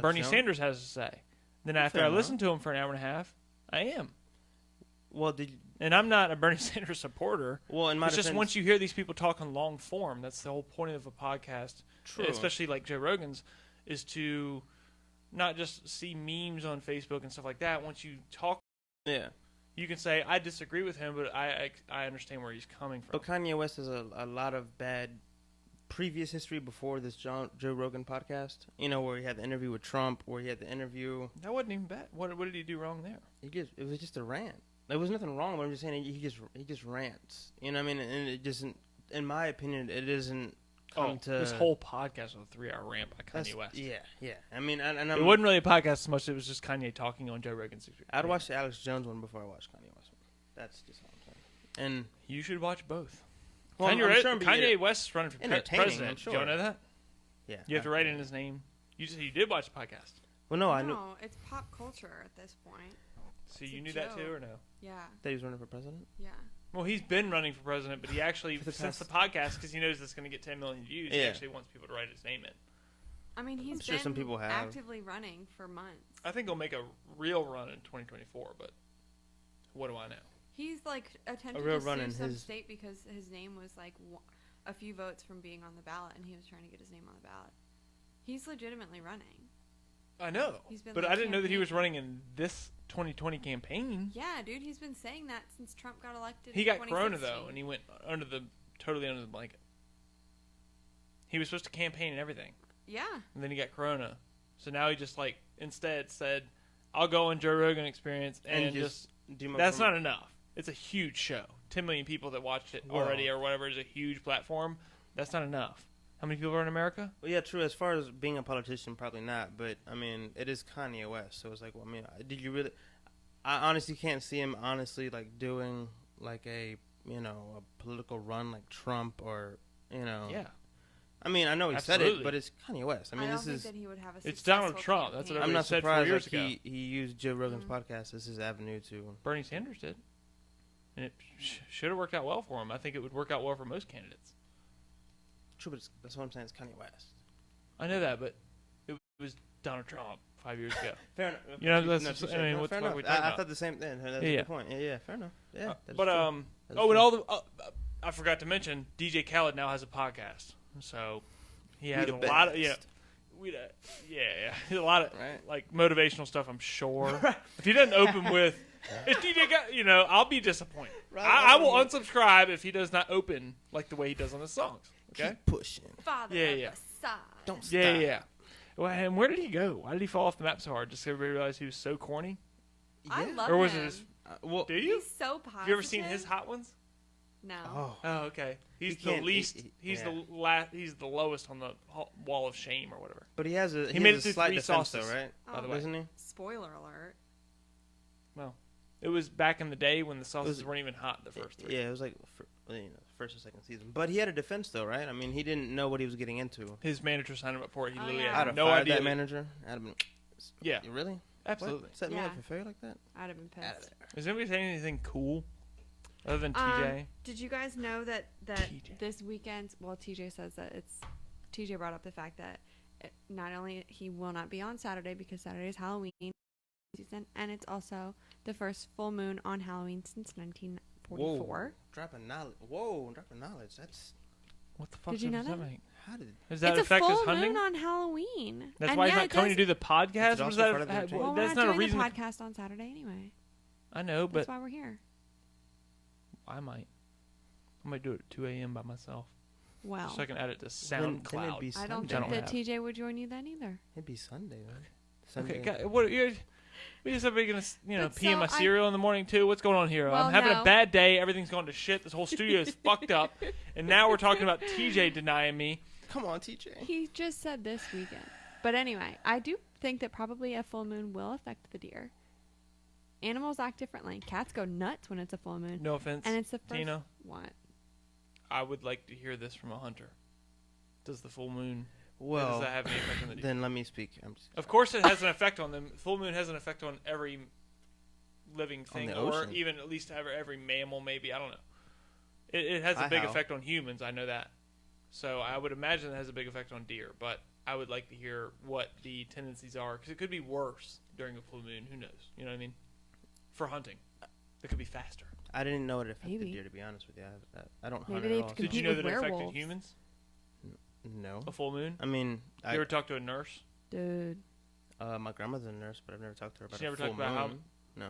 Bernie Jones? Sanders has to say. Then after Fair I enough. listen to him for an hour and a half, I am. Well, did you, And I'm not a Bernie Sanders supporter. well in my It's just defense, once you hear these people talk on long form, that's the whole point of a podcast, true. especially like Joe Rogan's, is to not just see memes on Facebook and stuff like that. Once you talk, Yeah, you can say, I disagree with him, but I understand where he's coming from. but Kanye West has a lot of bad previous history before this Joe Rogan podcast. You know, where he had the interview with Trump, where he had the interview. That wasn't even bad. What did he do wrong there? It was just a rant. There was nothing wrong, but I'm just saying he just rants. You know what I mean? And it doesn't, in my opinion, it isn't come to His whole podcast was a 3-hour rant by that's- Kanye West. Yeah. I mean, and It wasn't really a podcast so much. It was just Kanye talking on Joe Rogan's Experience. I'd watch the Alex Jones one before I watch Kanye West one. That's just all I'm saying. And You should watch both. well, I'm Kanye, sure it'd be Kanye West is running for entertaining, president. I'm sure. Do you know that? yeah, You have to write in his name. You said you did watch the podcast. Well, no, I knew No, it's pop culture at this point. So It's you a knew that too, joke. or no? Yeah, that he was running for president. yeah. Well, he's been running for president, but he actually, For the since the past- podcast, because he knows it's going to get 10 million views, he Yeah. actually wants people to write his name in. I mean, he's sure been some people have. actively running for months. I think he'll make a real run in 2024, but what do I know? He's like attempted real to run sue in some his- state because his name was like a few votes from being on the ballot, and he was trying to get his name on the ballot. He's legitimately running. I know, He's been, but like, I didn't know that he was campaigning. running in this 2020 campaign. Yeah, dude, he's been saying that since Trump got elected. He in got corona 2016. though, and he went totally under the blanket. He was supposed to campaign and everything, Yeah, and then he got corona. So now he just like instead said, "I'll go on Joe Rogan Experience," and just do my that's not enough. It's a huge show. 10 million people that watched it Wow. already, or whatever, is a huge platform. That's not enough. How many people are in America? Well, yeah, true. As far as being a politician, probably not. But I mean, it is Kanye West, so it's like, well, I mean, did you really? I honestly can't see him honestly like doing like a a political run like Trump or Yeah, I mean, I know he said Absolutely. it, but it's Kanye West. I mean, don't this think is. that he would have a. It's Donald successful Trump. That's what campaign. I'm everybody not said 4 surprised years like ago. he used Joe Rogan's Mhm. podcast as his avenue to. Bernie Sanders did, and it should have worked out well for him. I think it would work out well for most candidates. True, but that's what I'm saying. It's Kanye West. I know that, but it was Donald Trump 5 years ago. Fair enough. You know, No, that's- touche. I mean, No, what the fair fuck are enough. we talking I about? thought the same thing. That's Yeah, a yeah. good point. Yeah, fair enough. Yeah, that's But true. That's oh, and true. all the I forgot to mention DJ Khaled now has a podcast, so he has the a lot of best. a lot of Right. like motivational stuff. I'm sure if he doesn't open with it's DJ Khaled, I'll be disappointed. Right, I will right. unsubscribe if he does not open like the way he does on his songs. Okay. Keep pushing. Father Yeah, of yeah. the side. Don't stop. Yeah. Well, and where did he go? Why did he fall off the map so hard? Just so everybody realized he was so corny. I Yeah. love Or was it him. his- Well, Do you? He's so positive. Have you ever seen his hot ones? No. oh, Oh, okay. He's He the can't- least. he- he's yeah. He's the lowest on the wall of shame or whatever. but he has a He made it has through a slight 3 defense sauces. though, right? By the Oh, way. Isn't he? Spoiler alert. It was back in the day when the sauces was- weren't even hot. The first 3. Yeah, it was like first or second season. But he had a defense though, right? I mean, he didn't know what he was getting into. His manager signed him up for it. He Oh, literally yeah. I'd had have no fired idea. that that- manager. I'd have been. Yeah, You really? absolutely. What? Set me Yeah. up for failure like that? I'd have been Out of pissed. there. Is anybody saying anything cool other than TJ? Did you guys know that TJ. this weekend? Well, TJ says that it's. TJ brought up the fact that not only he will not be on Saturday because Saturday is Halloween season, and it's also the first full moon on Halloween since 1944. Dropping knowledge. Whoa, dropping knowledge. That's What the fuck Did you know does that that? mean? how did. Does that It's a affect his full hunting? moon on Halloween. That's And why he's yeah, not it coming to does- do the podcast. Is it What does also that? Friday the 13th? Well, That's we're not a not doing reason. the podcast on Saturday anyway. I know, That's but why we're here. I might do it at 2 a.m. by myself, Well, so I can add it to Then it'd SoundCloud. be I don't Sunday. I think don't that have. TJ would join you then either. It'd be Sunday, man. Okay, Sunday. We just have gonna, But pee in my so cereal in the morning too. What's going on here? Well, I'm having no. a bad day. Everything's going to shit. This whole studio is fucked up. And now we're talking about TJ denying me. Come on, TJ. He just said this weekend. But anyway, I do think that probably a full moon will affect the deer. Animals act differently. Cats go nuts when it's a full moon. No offense, And it's the first Tina. What? I would like to hear this from a hunter. Does the full moon? Well, does that have any effect on the deer? then let me speak. Of course, it has an effect on them. Full moon has an effect on every living thing, the or ocean. even at least every mammal. Maybe I don't know. It has a I big have. effect on humans. I know that. So I would imagine it has a big effect on deer. But I would like to hear what the tendencies are, because it could be worse during a full moon. Who knows? You know what I mean? For hunting, it could be faster. I didn't know it affected Maybe. deer, to be honest with you. I don't Maybe hunt they at have all. to so- Did you compete know with that it affected werewolves. humans? No. A full moon? I mean, You ever talked to a nurse? Dude. my grandmother's a nurse, but I've never talked to her about She a never full talked about how- moon. No.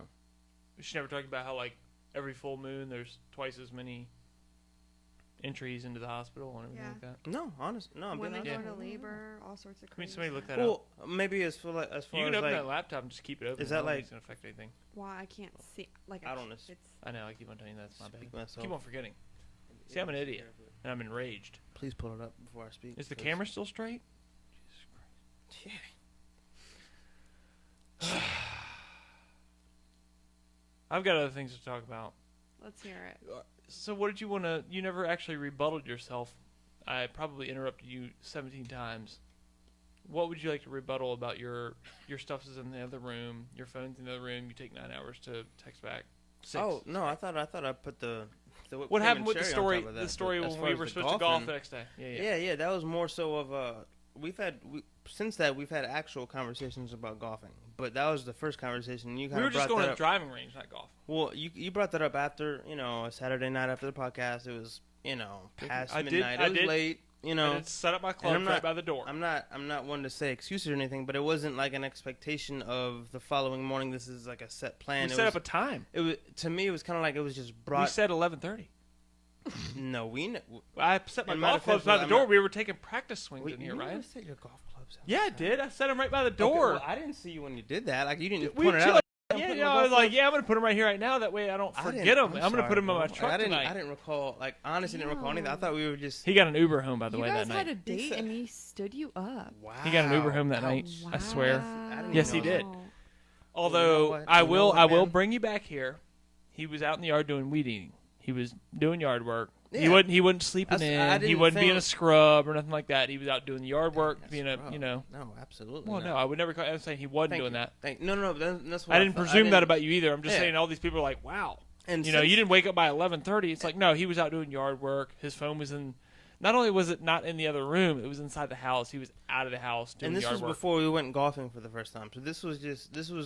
She never talked about how, like, every full moon there's twice as many entries into the hospital and everything Yeah. like that. No, honest. No, I'm being Women honest. go into labor, all sorts of I mean, crazy somebody look stuff. that up. Well, maybe as far You as can open like that laptop and just keep it open. Is that I don't think like- it's gonna affect anything? Why I can't see. Like I don't know. It's I know. I keep on telling you that's my bad. speak myself. Keep on forgetting. See, I'm an idiot and I'm enraged. Please pull it up before I speak. Is the 'cause- camera still straight? Yeah. I've got other things to talk about. let's hear it. So, what did you want to? You never actually rebutted yourself. I probably interrupted you 17 times. What would you like to rebuttal about your stuff is in the other room, your phone's in the other room, you take 9 hours to text back? 6. Oh no, I thought I put the whipped What cream happened and with the cherry on story? top of The that, story but as when far we as were the supposed to golf golfing- the next day. Yeah. Yeah, that was more so of since that we've had actual conversations about golfing, but that was the first conversation. You We kind were of just brought going that to the up. driving range, not golf. Well, you brought that up after a Saturday night after the podcast. It was past I did- midnight. I It was did- late. I didn't set up my club I'm right not- by the door. I'm not one to say excuses or anything, but it wasn't like an expectation of the following morning. This is like a set plan. We It set was, up a time. It was to me. It was kind of like it was just We brought. said 11:30. No, I set my In my golf clubs defense, by the I'm door. not- We were taking practice swings Wait, in here, you right? never set your golf clubs out. Yeah, I did. I set them right by the Okay, door. well, I didn't see you when you did that. Like you didn't We point it chill- out. Like, I'm Yeah, putting yeah. my I was golf like, clubs- yeah, I'm gonna put them right here, right now. That way I don't I forget didn't- them. I'm gonna put them in my bro. truck I didn't, tonight. I didn't recall. Like honestly, didn't recall anything. I thought we were just. He got an Uber home, by the You way, guys that had night. a date said- and he stood you up. Wow. He got an Uber home that night. I swear. I didn't Yes, even he know did. that. Although what? I You know will, what, I will man? bring you back here. He was out in the yard doing weed eating. He was doing yard work. He Yeah. wasn't. He wasn't sleeping That's- I in. He didn't wasn't being a think- scrub or nothing like that. He was out doing yard work, That's being a, rough. No, absolutely. Well, not. no, I would never. I'm saying he wasn't Thank doing you. that. No. That's what I didn't thought. presume that didn't- about you either. I'm just Yeah. saying all these people are like, wow. And You know, since- you didn't wake up by 11:30. It's like, no, he was out doing yard work. His phone was in. Not only was it not in the other room, it was inside the house. He was out of the house doing And this yard was work. before we went golfing for the first time. So this was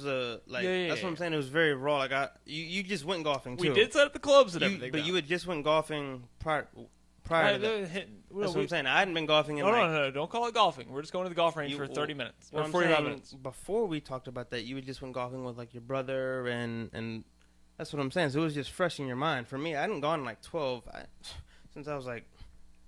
a like. Yeah, that's what I'm yeah. saying. It was very raw. Like you just went golfing too. We did set up the clubs and You, everything. but though. you had just went golfing prior to Right, that. that's That's what I'm saying. I hadn't been golfing in No, like. no, don't call it golfing. We're just going to the golf range You- for 30 minutes What or I'm 45 saying, minutes. before we talked about that, you had just went golfing with like your brother and that's what I'm saying. So it was just fresh in your mind. For me, I hadn't gone in like 12 since I was like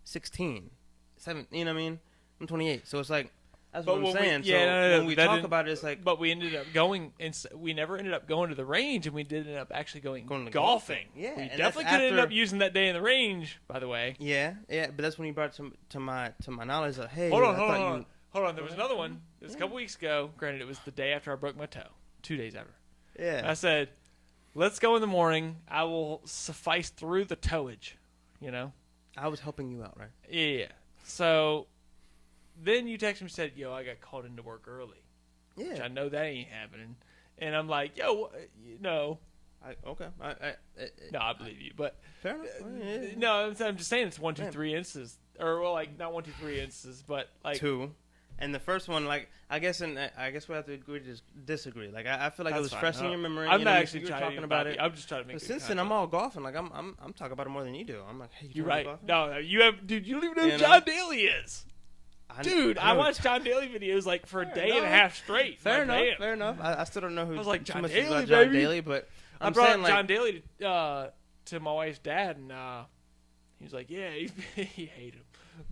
16, 17. You know what I mean? I'm 28, so it's like that's But what I'm when we- saying. yeah, so no, when we that talk didn't- about it, it's like But we ended up going, and we never ended up going to the range, and we did end up actually going Going to golfing. golfing. Yeah, we and definitely that's could end after- up using that day in the range. By the way, yeah. But that's when you brought it to my knowledge. Like, hey, hold I on. thought Hold on. There was another one. It was a couple weeks ago. Granted, it was the day after I broke my toe. 2 days after. Yeah. I said, "Let's go in the morning. I will suffice through the towage." You know. I was helping you out, right? Yeah. So then you texted me and said, "Yo, I got called into work early." Yeah. Which I know that ain't happening. And I'm like, "Yo, no, Okay. I believe you." But Fair enough. Yeah. no, I'm just saying it's 1, 2, Man. 3 instances, or well, like not 1, 2, 3 instances, but like Two. And the first one, like, I guess we have to agree to disagree. Like, I feel like it That's was fine. fresh in your memory. I'm you not know, actually you were trying talking to about it. I'm just trying to make. But good since then, content. I'm all golfing. Like, I'm talking about it more than you do. I'm like, hey, You're wanna right. go golfing? No, you have, dude. You don't even know who You know? John Daly is, I dude. I know. watched John Daly videos like for a Fair day and a enough. half straight. Fair Like, enough. damn. Fair enough. I still don't know who. I was like, too John much Daly, about John baby. Daly, but I I'm brought saying up like, John Daly to my wife's dad, and he was like, "Yeah, he hated him,"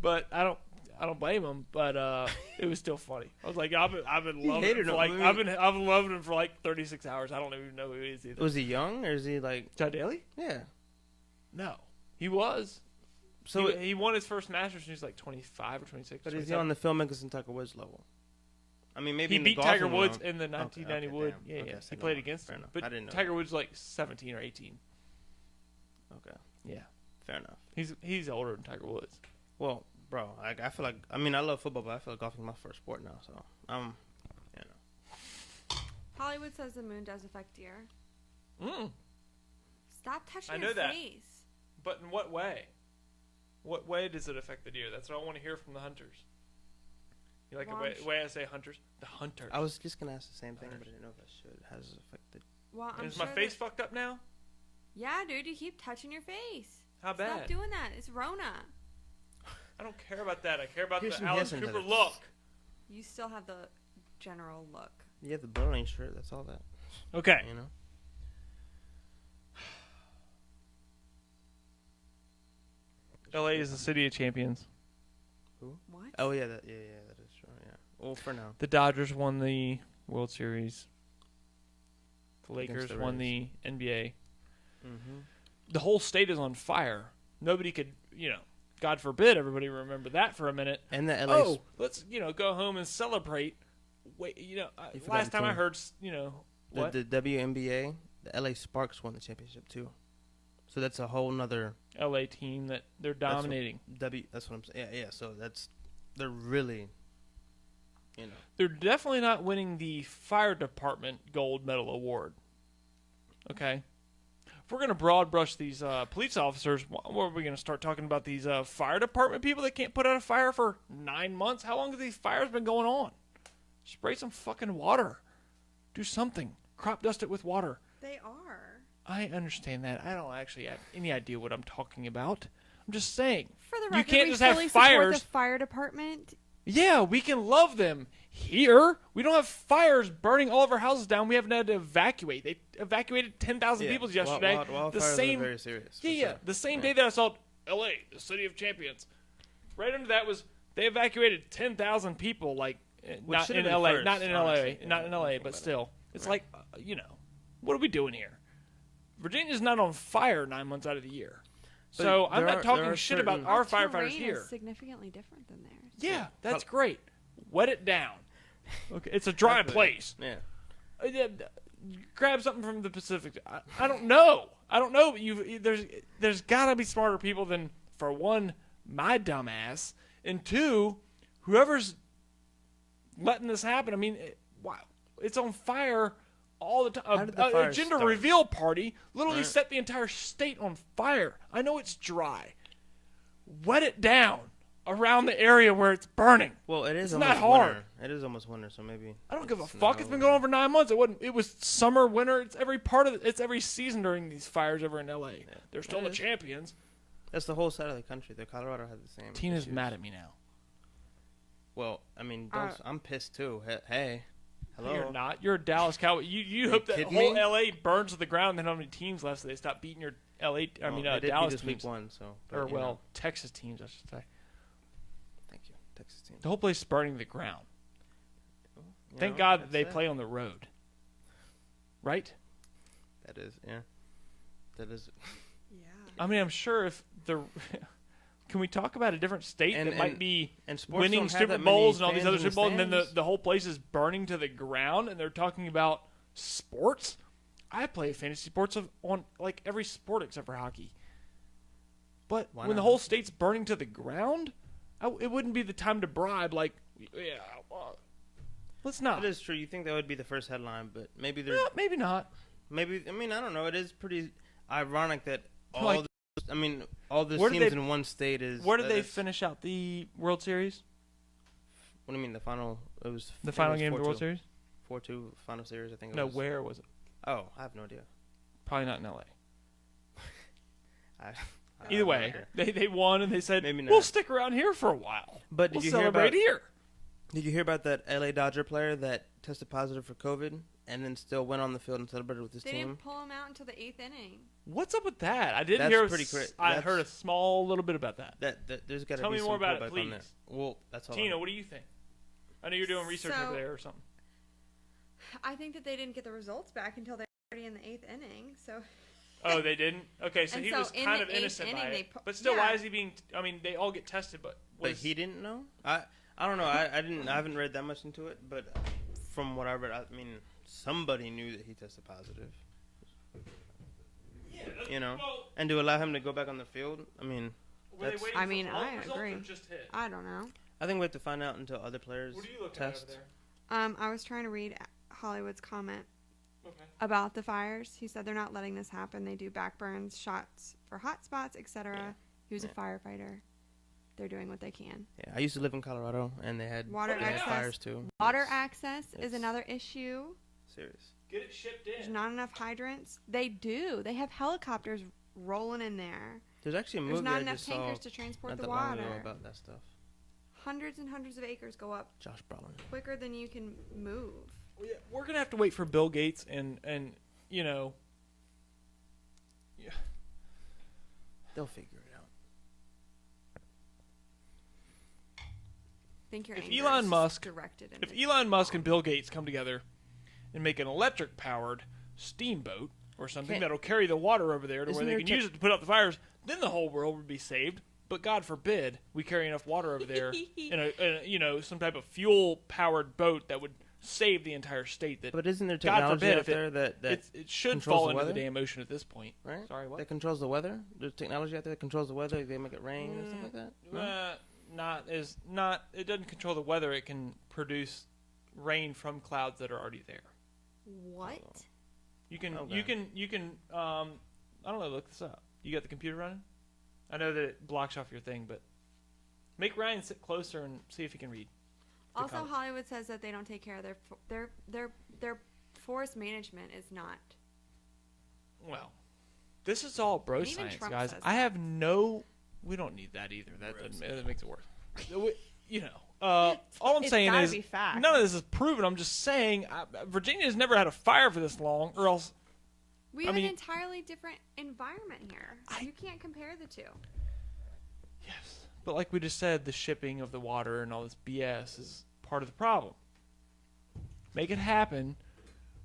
but I don't. I don't blame him, but it was still funny. I was like, I've been You loving hated him for him. like I mean- I've been loving him for like 36 hours. I don't even know who he is either. Was he young or is he like? Chad Daly? Yeah. No, he was. So, he won his first Masters when he was like 25 or 26. but is he 27. on the Phil Mickelson, Tiger Woods level? I mean, maybe He in the beat Tiger golfing Woods realm. in the 1990 okay, Wood. damn. Yeah, Okay, yeah. He second played round. against Fair him, enough. but I didn't know Tiger that. Woods was like 17 or 18. Okay, Yeah, fair enough. he's older than Tiger Woods. Well, bro, I feel like I love football, but I feel like golfing is my first sport now. So Hollywood says the moon does affect deer. Mm. Stop touching I your know that. face. But in what way? What way does it affect the deer? That's what I want to hear from the hunters. You like Well, the way I say hunters? The hunters. I was just gonna ask the same thing, but I didn't know if I should. Has it affected? Well, I'm Is sure my face that- fucked up now? Yeah, dude, you keep touching your face. How Stop bad? doing that. It's Rona. I don't care about that. I care about Here's the some Alan hissing to Cooper this. look. You still have the general look. You have the Bowling shirt. That's all that. Okay. You know. LA is the city of champions. What? Oh yeah, that is true. Yeah. Well, for now. The Dodgers won the World Series. The Against Lakers the won Rays. the NBA. Mm-hmm. The whole state is on fire. Nobody could, God forbid everybody remember that for a minute. And the LA. Oh, let's, go home and celebrate. Wait, You forgot last the time I team. heard, what? The WNBA, the LA Sparks won the championship too. So that's a whole nother LA team that they're what- dominating. That's what I'm saying. Yeah. So they're really, They're definitely not winning the fire department gold medal award. Okay? If we're going to broad brush these police officers, what are we going to start talking about these fire department people that can't put out a fire for 9 months? How long have these fires been going on? Spray some fucking water. Do something. Crop dust it with water. They are. I understand that. I don't actually have any idea what I'm talking about. I'm just saying. For the You record, can't we just have fully support fires. the fire department. Yeah, we can love them. Here, we don't have fires burning all of our houses down. We haven't had to evacuate. They evacuated 10,000 people yesterday. Wildfires Oh, the same, are very serious. yeah, for yeah. sure. The same day that I saw L.A., the city of champions. Right under that was they evacuated 10,000 people. Like not should've in been L.A., first, not in honestly. L.A., not in L.A., Think but about it. still, it's Right. like what are we doing here? Virginia's not on fire 9 months out of the year. But So I'm there not are talking shit about certain- our terrain firefighters here. is significantly different than theirs. Yeah, that's great. Wet it down. Okay, it's a dry Exactly. place. Yeah. Yeah, grab something from the Pacific. I don't know. I don't know. There's got to be smarter people than, for one, my dumb ass, and two, whoever's letting this happen. I mean, wow, it's on fire all the How time. did the A fire gender start? reveal party literally Right. set the entire state on fire. I know it's dry. Wet it down around the area where it's burning. Well, it is It's not almost hard. winter. It is almost winter, so maybe. I don't give a it's fuck. not It's been over. going on for 9 months. It was summer, winter. It's every part of it. It's every season during these fires over in LA. They're still It the is. champions. That's the whole side of the country. The Colorado has the same. Tina's issues. mad at me now. Well, I mean, Uh, I'm pissed too. Hey, hello. You're not. You're a Dallas Cowboy. You hope that kidding whole me? LA burns to the ground. And then how many teams left so they stop beating your LA? I mean, Well, they did beat Dallas us week teams, one, so. or but, you know, Texas teams, I should say. thank you, Texas team. The whole place is burning to the ground. You Thank know, God that that's they it. play on the road. Right? That is, yeah. That is. Yeah. I mean, I'm sure if the. Can we talk about a different state And- that might and- be And sports winning don't have Super that many Bowls and all these fans other in Super Bowls, and then stands. the whole place is burning to the ground, and they're talking about sports? I play fantasy sports on like every sport except for hockey. But Why when the not? whole state's burning to the ground, it wouldn't be the time to bribe. Like, yeah, let's not. That is true. You think that would be the first headline, but maybe they're Maybe not. maybe. I mean, I don't know. It is pretty ironic that all. Like- all the Where did teams they- in one state is. Where did they that's- finish out the World Series? What do you mean the final? It was The final game of the World Series? 4-2 final series. I think. It No, was. where was it? Oh, I have no idea. Probably not in LA. I have Either no way, idea. they won, and they said, Maybe we'll not. stick around here for a while. But We'll did you hear celebrate about? here. Did you hear about that LA Dodger player that tested positive for COVID and then still went on the field and celebrated with his They team. didn't pull him out until the 8th inning. What's up with that? I didn't That's hear. pretty cra- I that's- heard a small little bit about that. That there's got to Tell be me some more about it, pullback on that. please. Well, that's all. Tina, what do you think? I know you're doing research So- over there or something. I think that they didn't get the results back until they were already in the 8th inning. So Oh, they didn't? Okay, so And he so was in kind the of eighth innocent by inning, they it. pu- But still, why yeah. is he being... I mean, they all get tested, but... But he didn't know. I don't know. I haven't read that much into it, but from what I read, I mean, somebody knew that he tested positive. Yeah, You know, well, and to allow him to go back on the field, I mean, were they that's- waiting I for mean, vault I results or agree. just hit? I don't know. I think we have to find out until other players What are you looking at test. over there? I was trying to read Hollywood's comment Okay. about the fires. He said they're not letting this happen. They do backburns, shots for hot spots, etc. Yeah. He was Yeah. a firefighter. They're doing what they can. Yeah, I used to live in Colorado, and they had Water Oh, yeah. access. fires too. Water It's access is it's- another issue. serious. Get it shipped There's in. not enough hydrants. They do. They have helicopters rolling in there. There's actually a There's movie not I enough just saw tankers to transport not the that long ago water. about that stuff. Hundreds and hundreds of acres go up Josh Brolin. quicker than you can move. Well, yeah, we're going to have to wait for Bill Gates and you know... Yeah. They'll figure it out. I think your If anger Elon is just Musk- directed If into Elon Musk and Bill Gates come together and make an electric-powered steamboat or something Can't- that'll carry the water over there to where Isn't they there can tech- use it to put out the fires, then the whole world would be saved. But God forbid we carry enough water over there in a some type of fuel-powered boat that would save the entire state. That But isn't there God technology forbid out if it- there that it should controls fall the into the weather? damn ocean at this point. right? Sorry, what? That controls the weather? There's technology out there that controls the weather. They make it rain and stuff like that. No? It doesn't control the weather. It can produce rain from clouds that are already there. what? You can Okay. I don't know, look this up. You got the computer running? I know that it blocks off your thing, but make Ryan sit closer and see if he can read. the Also, comments. Hollywood says that they don't take care of their forest management is not. Well, this is all bro And even science, Trump guys. says I that. have no. We don't need that either. That makes it worse. You know, all I'm It's saying gotta is be fact. none of this is proven. I'm just saying Virginia's never had a fire for this long, or else. We I have mean- an entirely different environment here. I- You can't compare the two. Yes, but like we just said, the shipping of the water and all this BS is part of the problem. Make it happen,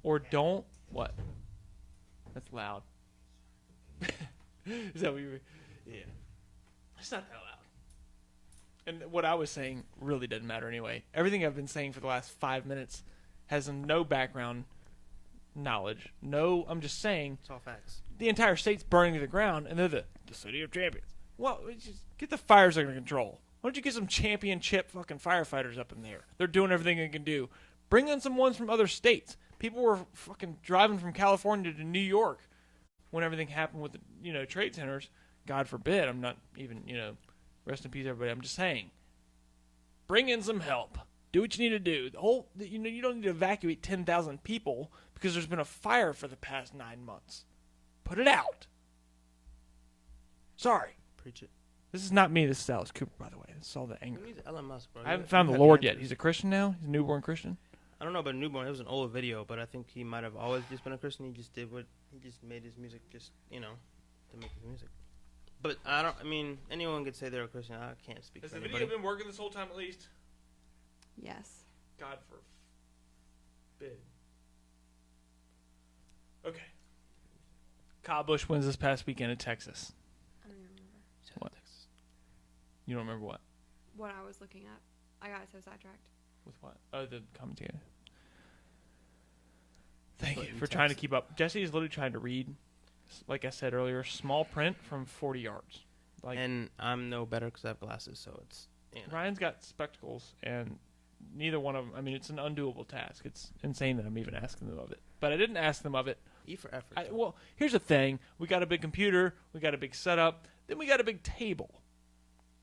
or don't. What? That's loud. Is that what you were? Yeah. It's not that loud. And what I was saying really doesn't matter anyway. Everything I've been saying for the last 5 minutes has no background knowledge. No, I'm just saying It's all facts. the entire state's burning to the ground, and they're the city of champions. Well, just get the fires under control. Why don't you get some championship fucking firefighters up in there? They're doing everything they can do. Bring in some ones from other states. People were fucking driving from California to New York when everything happened with the trade centers. God forbid. I'm not even rest in peace, everybody. I'm just saying. Bring in some help. Do what you need to do. You don't need to evacuate 10,000 people because there's been a fire for the past 9 months. Put it out. Sorry. Preach it. This is not me. This is Alice Cooper, by the way. This is all the Who anger. needs Elon Musk, bro? I haven't You found the have Lord yet. answers. He's a Christian now. He's a newborn Christian. I don't know about newborn. It was an old video, but I think he might have always just been a Christian. He just made his music to make his music. But I mean, anyone could say they're a Christian. I can't speak Has for the anybody. video been working this whole time at least? Yes. God forbid. Okay. Kyle Busch wins this past weekend in Texas. I don't even remember What? You don't remember what? what I was looking at. I got so sidetracked. With what? Oh, the commentator. Thank But you in for trying to Texas. keep up. Jesse is literally trying to read, like I said earlier, small print from 40 yards. Like And I'm no better because I have glasses, so it's Ryan's got spectacles, and neither one of them. I mean, it's an undoable task. It's insane that I'm even asking them of it. But I didn't ask them of it. E for effort. Well, here's the thing: we got a big computer, we got a big setup, then we got a big table.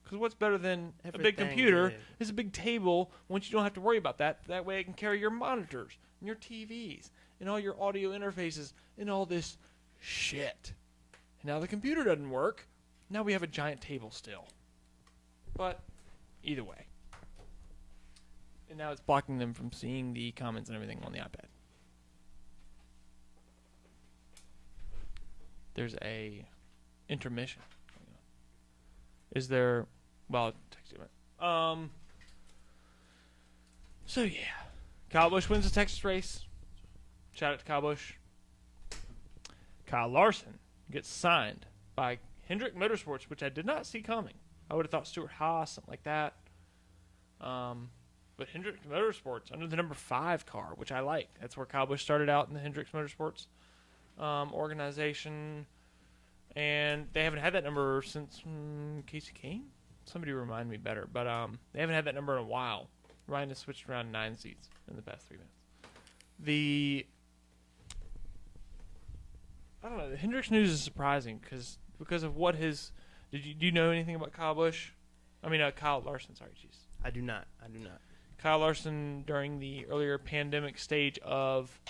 Because what's better than a big Everything computer big. is a big table. Once you don't have to worry about that, that way I can carry your monitors and your TVs and all your audio interfaces and all this shit. And now the computer doesn't work. Now we have a giant table still. But either way, And now it's blocking them from seeing the comments and everything on the iPad. There's a intermission. Is there? Well, I'll text you a minute. So yeah, Kyle Busch wins the Texas race. Shout out to Kyle Busch. Kyle Larson gets signed by Hendrick Motorsports, which I did not see coming. I would have thought Stuart Haas, something like that. But Hendrick Motorsports under the number 5 car, which I like. That's where Kyle Busch started out in the Hendricks Motorsports organization. And they haven't had that number since Casey Kane? Somebody remind me better. But they haven't had that number in a while. Ryan has switched around 9 seats in the past 3 minutes. I don't know. The Hendricks news is surprising because of what his. Do you know anything about Kyle Busch? I mean, Kyle Larson. Sorry, jeez. I do not. Kyle Larson during the earlier pandemic stage of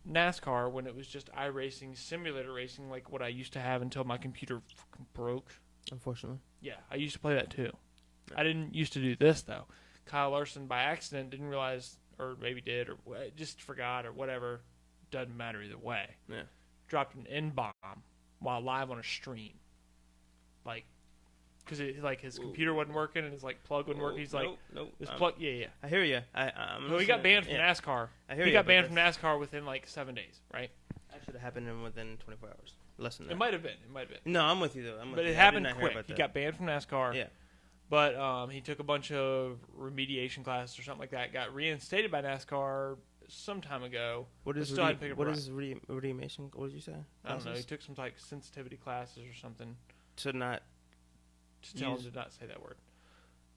NASCAR, when it was just iRacing, simulator racing, like what I used to have until my computer fucking broke. Unfortunately. Yeah, I used to play that too. I didn't used to do this though. Kyle Larson by accident didn't realize, or maybe did, or just forgot, or whatever. Doesn't matter either way. Yeah. Dropped an N-bomb while live on a stream, like, because his computer wasn't working and his plug wasn't working. He's like, nope. this plug, yeah. I hear you. Well, he got banned from NASCAR. I hear he you, got but banned from NASCAR within 7 days, right? That should have happened within 24 hours. Less than that. It might have been. No, I'm with you though. But it happened quick. He got banned from NASCAR. Yeah. But he took a bunch of remediation classes or something like that. Got reinstated by NASCAR some time ago. What is remediation? What did you say? I don't know. He took some sensitivity classes or something. To not. To tell him to not say that word.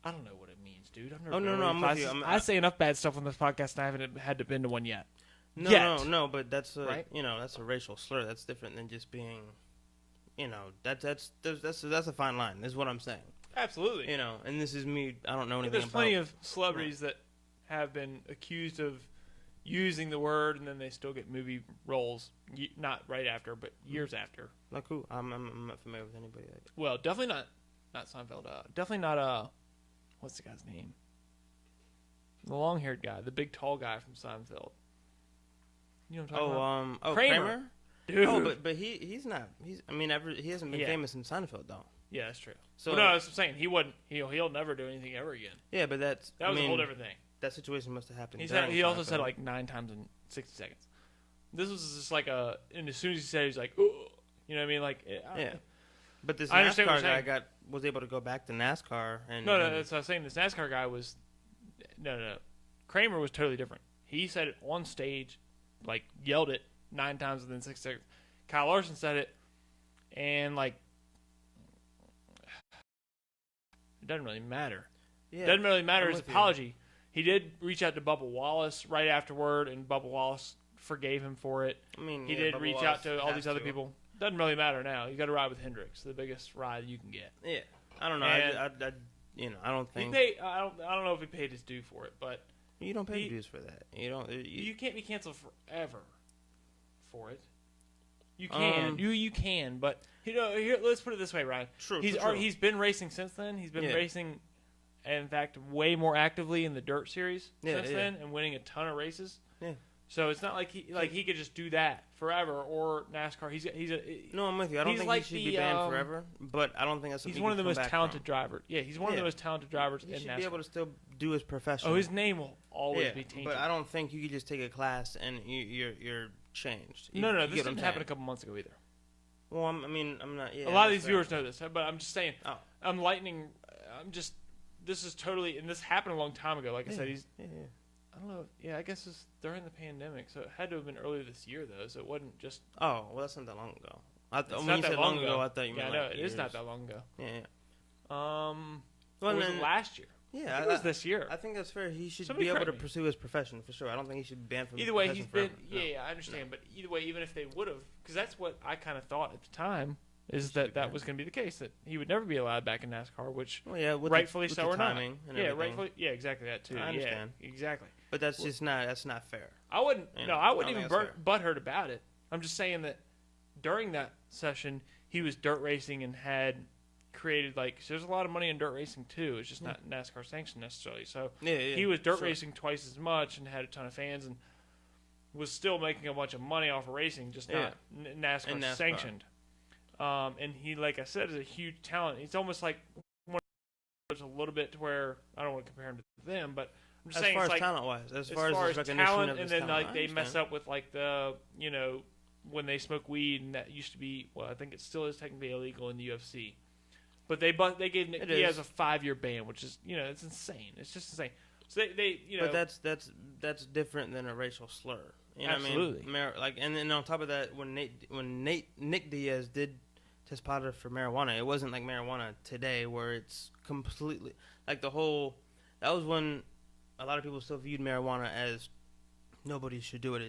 I don't know what it means, dude. I've never Oh, no, I'm with you. I say enough bad stuff on this podcast, and I haven't had to been to one yet. No, but that's right? That's a racial slur. That's different than just being, that's a fine line. Is what I'm saying. Absolutely. And this is me. I don't know anything. There's plenty of celebrities that have been accused of using the word, and then they still get movie roles. Not right after, but years after. Not cool. I'm not familiar with anybody. Well, definitely not Seinfeld. Definitely not. What's the guy's name? The long-haired guy, the big tall guy from Seinfeld. You know what I'm talking about? Kramer. Dude. Oh, but he's not. He hasn't been famous in Seinfeld though. Yeah, that's true. So no, that's what I'm saying. He wouldn't. He'll never do anything ever again. Yeah, but that was a whole different thing. That situation must have happened. He also said 9 times in 60 seconds. This was just and as soon as he said it, he's like, ooh. You know what I mean? Yeah. But this I understand NASCAR guy was able to go back to NASCAR and no, that's what I was saying. This NASCAR guy was no. Kramer was totally different. He said it on stage, yelled it 9 times within 6 seconds. Kyle Larson said it, and it doesn't really matter. Yeah, it doesn't really matter his with you. apology. He did reach out to Bubba Wallace right afterward, and Bubba Wallace forgave him for it. He did Bubba reach Wallace out to all has these other to. people. Doesn't really matter now. You got to ride with Hendricks, the biggest ride you can get. Yeah, I don't know. I don't think I don't know if he paid his due for it, but you don't pay dues for that. You don't. You can't be canceled forever for it. You can. You can, but here, let's put it this way, Ryan. True. He's been racing since then. He's been racing, and in fact, way more actively in the Dirt Series since then, and winning a ton of races. Yeah. So it's not like he could just do that forever, or NASCAR. No, I'm with you. I don't think he should be banned forever, but I don't think that's. He's one of the most talented drivers. Yeah, he's one of the most talented drivers in NASCAR. He should be able to still do his profession. Oh, his name will always be tainted. But I don't think you could just take a class and you're changed. No, this didn't happen a couple months ago either. Well, I'm not. Yeah, a lot of these viewers know this, but I'm just saying. Oh. This is totally, and this happened a long time ago. Like I said, he's. Yeah. I don't know. Yeah, I guess it's during the pandemic, so it had to have been earlier this year, though. So it wasn't just. Oh, well, that's not that long ago. It's when not you that said long ago. I thought you meant I know like it years. is not that long ago. Yeah. Well, Well, was then, it last year? Yeah, I think it was this year. I think that's fair. He should Somebody be able to correct me. pursue his profession for sure. I don't think he should be banned from. Either way, his he's profession been. forever. Yeah, I understand. But either way, even if they would have, because that's what I kind of thought at the time, is that was going to be the case, that he would never be allowed back in NASCAR, which Well, yeah, with rightfully the so or not. timing and Yeah, everything. rightfully. Yeah, exactly that too. I understand. Yeah, exactly. But that's just not. That's not fair. I wouldn't. You No, know, I wouldn't I even don't think that's butthurt about it. I'm just saying that during that session, he was dirt racing and had created like so there's a lot of money in dirt racing too. It's just not NASCAR sanctioned necessarily. So Yeah, he was dirt racing twice as much and had a ton of fans and was still making a bunch of money off of racing, just not NASCAR sanctioned. And he, like I said, is a huge talent. He's almost like there's a little bit to where I don't want to compare him to them, but I'm just saying as far it's as like talent wise, as far far as recognition talent, of and his then talent, like I they mess understand. up with like the when they smoke weed, and that used to be I think it still is technically illegal in the UFC, but they gave Nick Diaz a 5-year ban, which is it's insane. It's just insane. So they But that's different than a racial slur. You know Absolutely. What I mean? Like, and then on top of that, when Nick Diaz did test positive for marijuana, it wasn't like marijuana today, where it's completely like the whole. That was when a lot of people still viewed marijuana as nobody should do it.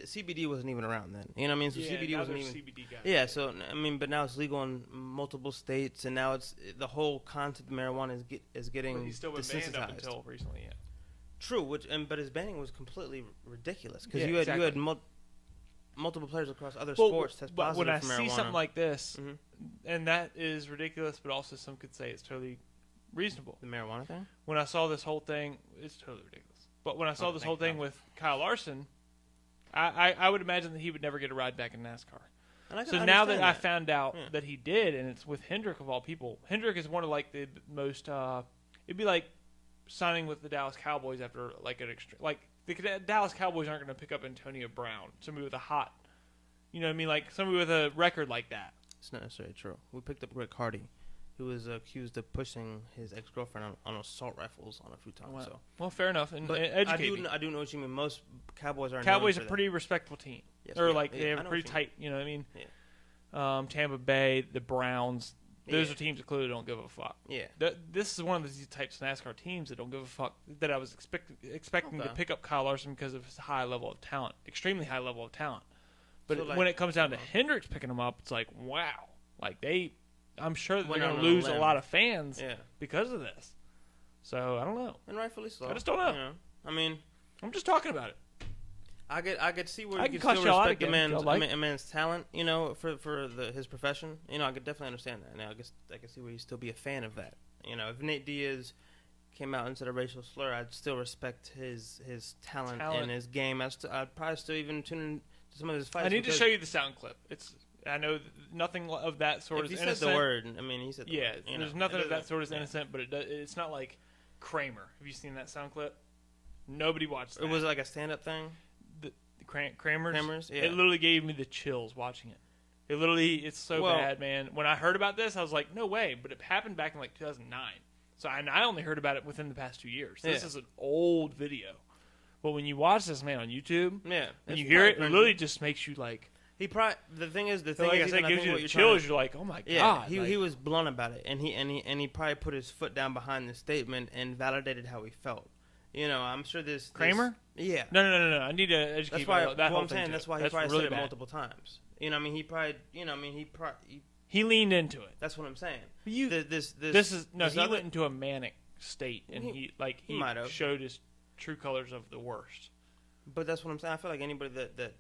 CBD wasn't even around then. You know what I mean? So CBD wasn't even. CBD guys. Yeah. So I mean, but now it's legal in multiple states, and now it's the whole concept of marijuana is getting But he's still been banned up desensitized. until recently. Yeah. True, but his banning was completely ridiculous because Yeah, you had exactly. multiple players across other Well, sports test but positive when I for see marijuana. something like this, Mhm. and that is ridiculous, but also some could say it's totally reasonable. The marijuana thing. When I saw this whole thing, it's totally ridiculous. But when I saw this whole thing with Kyle Larson, I would imagine that he would never get a ride back in NASCAR. And I can So now that understand I found out Yeah. that he did, and it's with Hendrick of all people, Hendrick is one of like the most. It'd be like signing with the Dallas Cowboys after like an extreme. Like the Dallas Cowboys aren't going to pick up Antonio Brown, somebody with a hot. You know what I mean? Like somebody with a record like that. it's not necessarily true. We picked up Rick Hardy, who was accused of pushing his ex-girlfriend on assault rifles on a futon. Wow. So, Well, fair enough. And but educate me. I do know what you mean. Most Cowboys are Cowboys known are for a pretty respectable team. Yes, or yeah, like yeah, they have I a know pretty what you tight. You know what I mean? Tampa Bay, the Browns. Those Yeah. are teams that clearly don't give a fuck. Yeah. This is one of these types of NASCAR teams that don't give a fuck. That I was expecting to Okay. pick up Kyle Larson because of his high level of talent, extremely high level of talent. But So, like, when it comes down to Hendricks picking him up, it's like wow, like I'm sure that Went they're out going to on a lose a limb. lot of fans Yeah. because of this. So I don't know. And rightfully so. I just don't know. You know? I mean, I'm just talking about it. I could see where I you can could still cuss y'all out respect again if y'all like. a man's talent, for his profession. I could definitely understand that. Now, I guess I could see where you still be a fan of that. If Nate Diaz came out and said a racial slur, I'd still respect his talent and his game. I'd probably still even tune in to some of his fights. I need to because show you the sound clip. I know nothing of that sort if is he innocent. said the word, I mean, he said the Yeah, word. there's nothing of that sort is yeah. innocent, but it's not like Kramer. Have you seen that sound clip? Nobody watched that. It was like a stand-up thing. the Kramer's. Kramer's, yeah. It literally gave me the chills watching it. It's so Well- bad, man. When I heard about this, I was like, no way. But it happened back in like 2009. So I only heard about it within the past 2 years. This Yeah. is an old video. But when you watch this, man, on YouTube, Yeah, and it's you hear it, it probably- literally just makes you like, He probably the thing is like Ethan, I said, I gives think you what the you're chills. trying You're like, oh my Yeah, god. he like, was blunt about it, and he probably put his foot down behind the statement and validated how he felt. I'm sure this Kramer? Yeah, No. I need to educate that's you why. about that whole I'm thing. saying too. that's why he That's probably really said it bad. multiple times. I mean, he probably. He leaned into it. That's what I'm saying. You, This this other- he went into a manic state, and he might have. showed his true colors of the worst. But that's what I'm saying. I feel like anybody that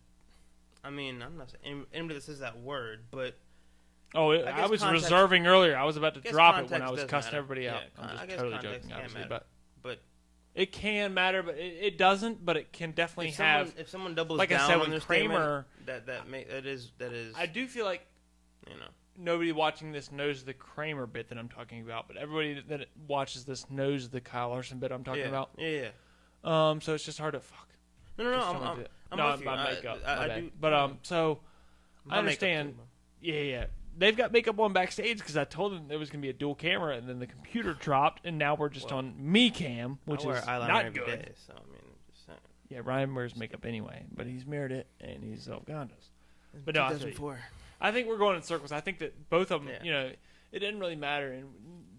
I mean, I'm not saying anybody that says that word, but Oh, I I guess was context- reserving earlier. I was about to guess drop it when context I was does cussing matter. everybody out. Yeah, I'm I just guess totally context joking, can obviously, matter. but but it can matter, but it doesn't. But it can definitely have. if someone doubles like I down said, on with their Kramer- statement, that is I do feel like nobody watching this knows the Kramer bit that I'm talking about, but everybody that watches this knows the Kyle Larson bit I'm talking yeah, about. Yeah. So it's just hard to fuck. No, Just someone I'm did- I'm no, with you. my makeup. I my bad. do, But so my I makeup understand. too. Yeah. They've got makeup on backstage because I told them there was going to be a dual camera, and then the computer dropped, and now we're just Well, on me cam, which I wear is eyeliner not every good. day, so I mean, just saying. Yeah, Ryan wears makeup anyway, but he's mirrored it, and he's self-gondos. But no, I feel you. 2004. I think we're going in circles. I think that both of them, Yeah. it doesn't really matter, and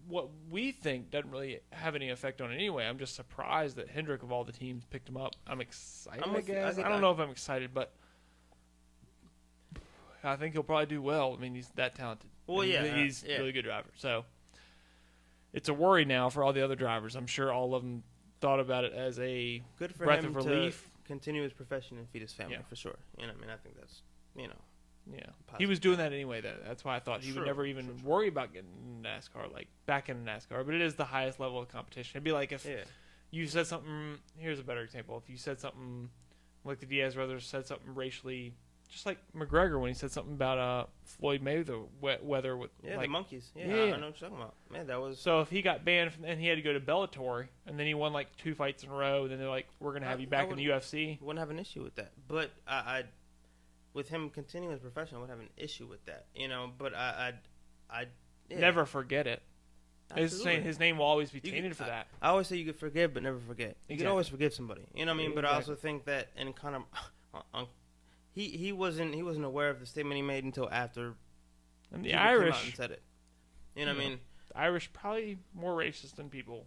what we think doesn't really have any effect on it anyway. I'm just surprised that Hendrick, of all the teams, picked him up. I'm excited, I'm I with you. guess. I don't know if I'm excited, but I think he'll probably do well. I mean, he's that talented. Well, And yeah, he's yeah. a really good driver. So it's a worry now for all the other drivers. I'm sure all of them thought about it as a Good for breath him of relief. to continue his profession and feed his family Yeah. for sure. I mean, I think that's Yeah, he Possibly. was doing that anyway. Though that's why I thought he would True, never even true. worry about getting in NASCAR, like back in NASCAR. But it is the highest level of competition. It'd be like if Yeah. you said something. Here's a better example. If you said something like the Diaz brothers said something racially, just like McGregor when he said something about Floyd Mayweather, whether with Yeah, like the monkeys. Yeah, Yeah. I know what you're talking about. Man, that was. so if he got banned and he had to go to Bellator and then he won like 2 fights in a row, then they're like, we're gonna have you I back in the UFC. Wouldn't have an issue with that. But I with him continuing his profession, I would have an issue with that. You know, but I yeah, Never forget it. It's absolutely. saying his name will always be You tainted could- for that. I always say you could forgive but never forget. You Exactly. can always forgive somebody. You know what I mean? But I Exactly. also think that in kind of he wasn't aware of the statement he made until after And the people came out and Irish, said it. You know what I mean? the Irish probably more racist than people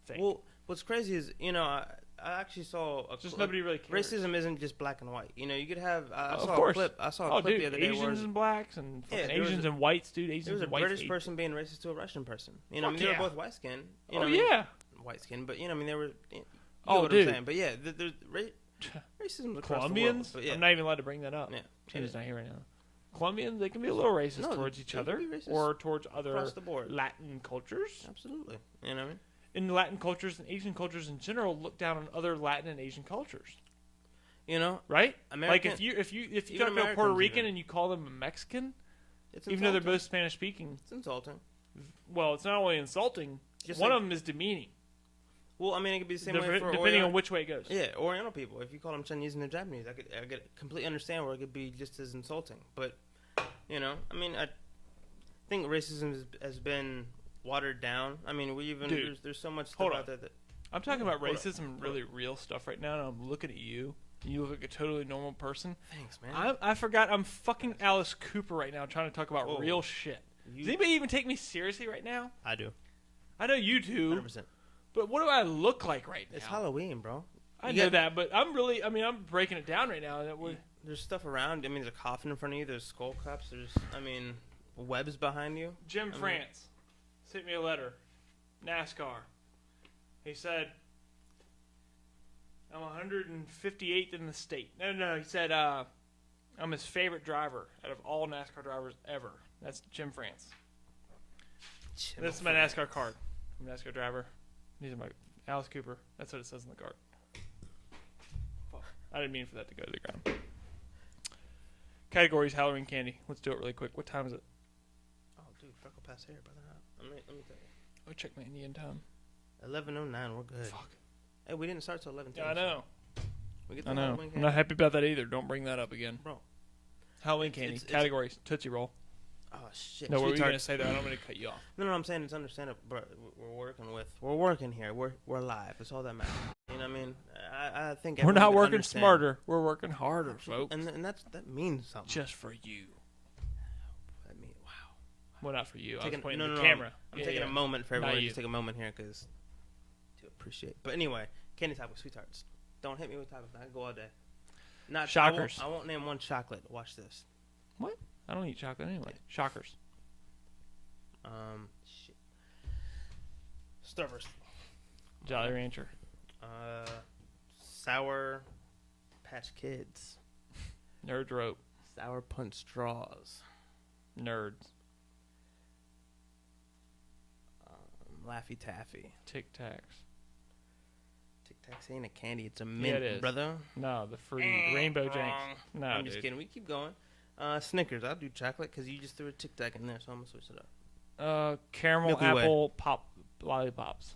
think. Well, what's crazy is I actually saw a just cl- nobody really cares. racism isn't just black and white. You know, you could have I Of saw course. a clip. I saw a Oh, clip dude, the other day where Asians and blacks and fucking there was Asians a- and whites, dude. Asians there was a and whites. British hate- person being racist to a Russian person. You know, I Fuck mean, they yeah. were both white skinned. You Oh know, what I mean? yeah, White skin, but you know, I mean, they were. You know Oh, what dude. I'm saying? But yeah, there's racism across Colombians. the world. But yeah, I'm not even allowed to bring that up. Yeah. Chan's not here right now. Colombians, they can be a little racist No, towards each they can other be racist or towards other across the board. Latin cultures. Absolutely. You know what I mean? And Latin cultures and Asian cultures in general look down on other Latin and Asian cultures, You know, right? American. Like if you even talk to a Puerto Americans Rican even. and you call them a Mexican, it's even though they're insulting. both Spanish speaking, It's insulting. well, it's not only insulting. Just one like- of them is demeaning, Well, I mean, it could be the same way for depending Orient- on which way it goes. Yeah, Oriental people. If you call them Chinese and they're Japanese, I could completely understand where it could be just as insulting. But you know, I mean, I think racism has been watered down. I mean, we even Dude, there's so much hold stuff on. out there that I'm talking about Hold up. racism and really real stuff right now, and I'm looking at you. And you look like a totally normal person. thanks, man. I forgot I'm fucking Alice Cooper right now trying to talk about Whoa. real shit. Does You- anybody even take me seriously right now? I do. I know you do, 100%. but what do I look like right now? It's Halloween, bro. I You know got- that, but I'm breaking it down right now. That would, There's stuff around. I mean, there's a coffin in front of you. There's skull caps. Webs behind you. Jim mean- France sent me a letter. NASCAR. He said, I'm 158th in the state. No. He said, I'm his favorite driver out of all NASCAR drivers ever. That's Jim France. This is my NASCAR card. I'm a NASCAR driver. These are my Alice Cooper. That's what it says on the card. Fuck. I didn't mean for that to go to the ground. Categories Halloween candy. Let's do it really quick. What time is it? Oh, dude, freckle past hair, brother. Let me tell you. I'll check my Indian time. 11:09. We're good. Fuck. Hey, we didn't start till 11:10. Yeah, I know. We get I the know. Halloween I'm candy. not happy about that either. Don't bring that up again. Bro. Halloween It's- candy. it's- Categories. Tootsie Roll. Oh shit. No, what were you Sweetheart. going to say there? I don't want to cut you off. No, I'm saying it's understandable, bro. We're working here. We're live. That's all that matters. You know what I mean? I think We're everyone not can working understand. smarter. We're working harder, folks. And that means something. Just for you. I mean, wow. Well, not for you. I was Taking- pointing no, at no, the no, camera. I'm Yeah, taking yeah. a moment for Not everyone. you. Just take a moment here because to appreciate. But anyway, candy topics, sweethearts. Don't hit me with topics. I can go all day. Not Shockers. I won't name one chocolate. Watch this. I don't eat chocolate anyway. Shockers. Shit. Starburst. Jolly Rancher. Sour Patch Kids. Nerd Rope. Sour Punch Straws. Nerds. Laffy Taffy. Tic Tacs. Tic Tacs ain't a candy. It's a mint, it is. brother. No, the fruity Rainbow Janks. No, I'm just dude. kidding. We keep going. Snickers. I'll do chocolate because you just threw a Tic Tac in there, so I'm gonna switch it up. Caramel Milky Way. apple pop lollipops.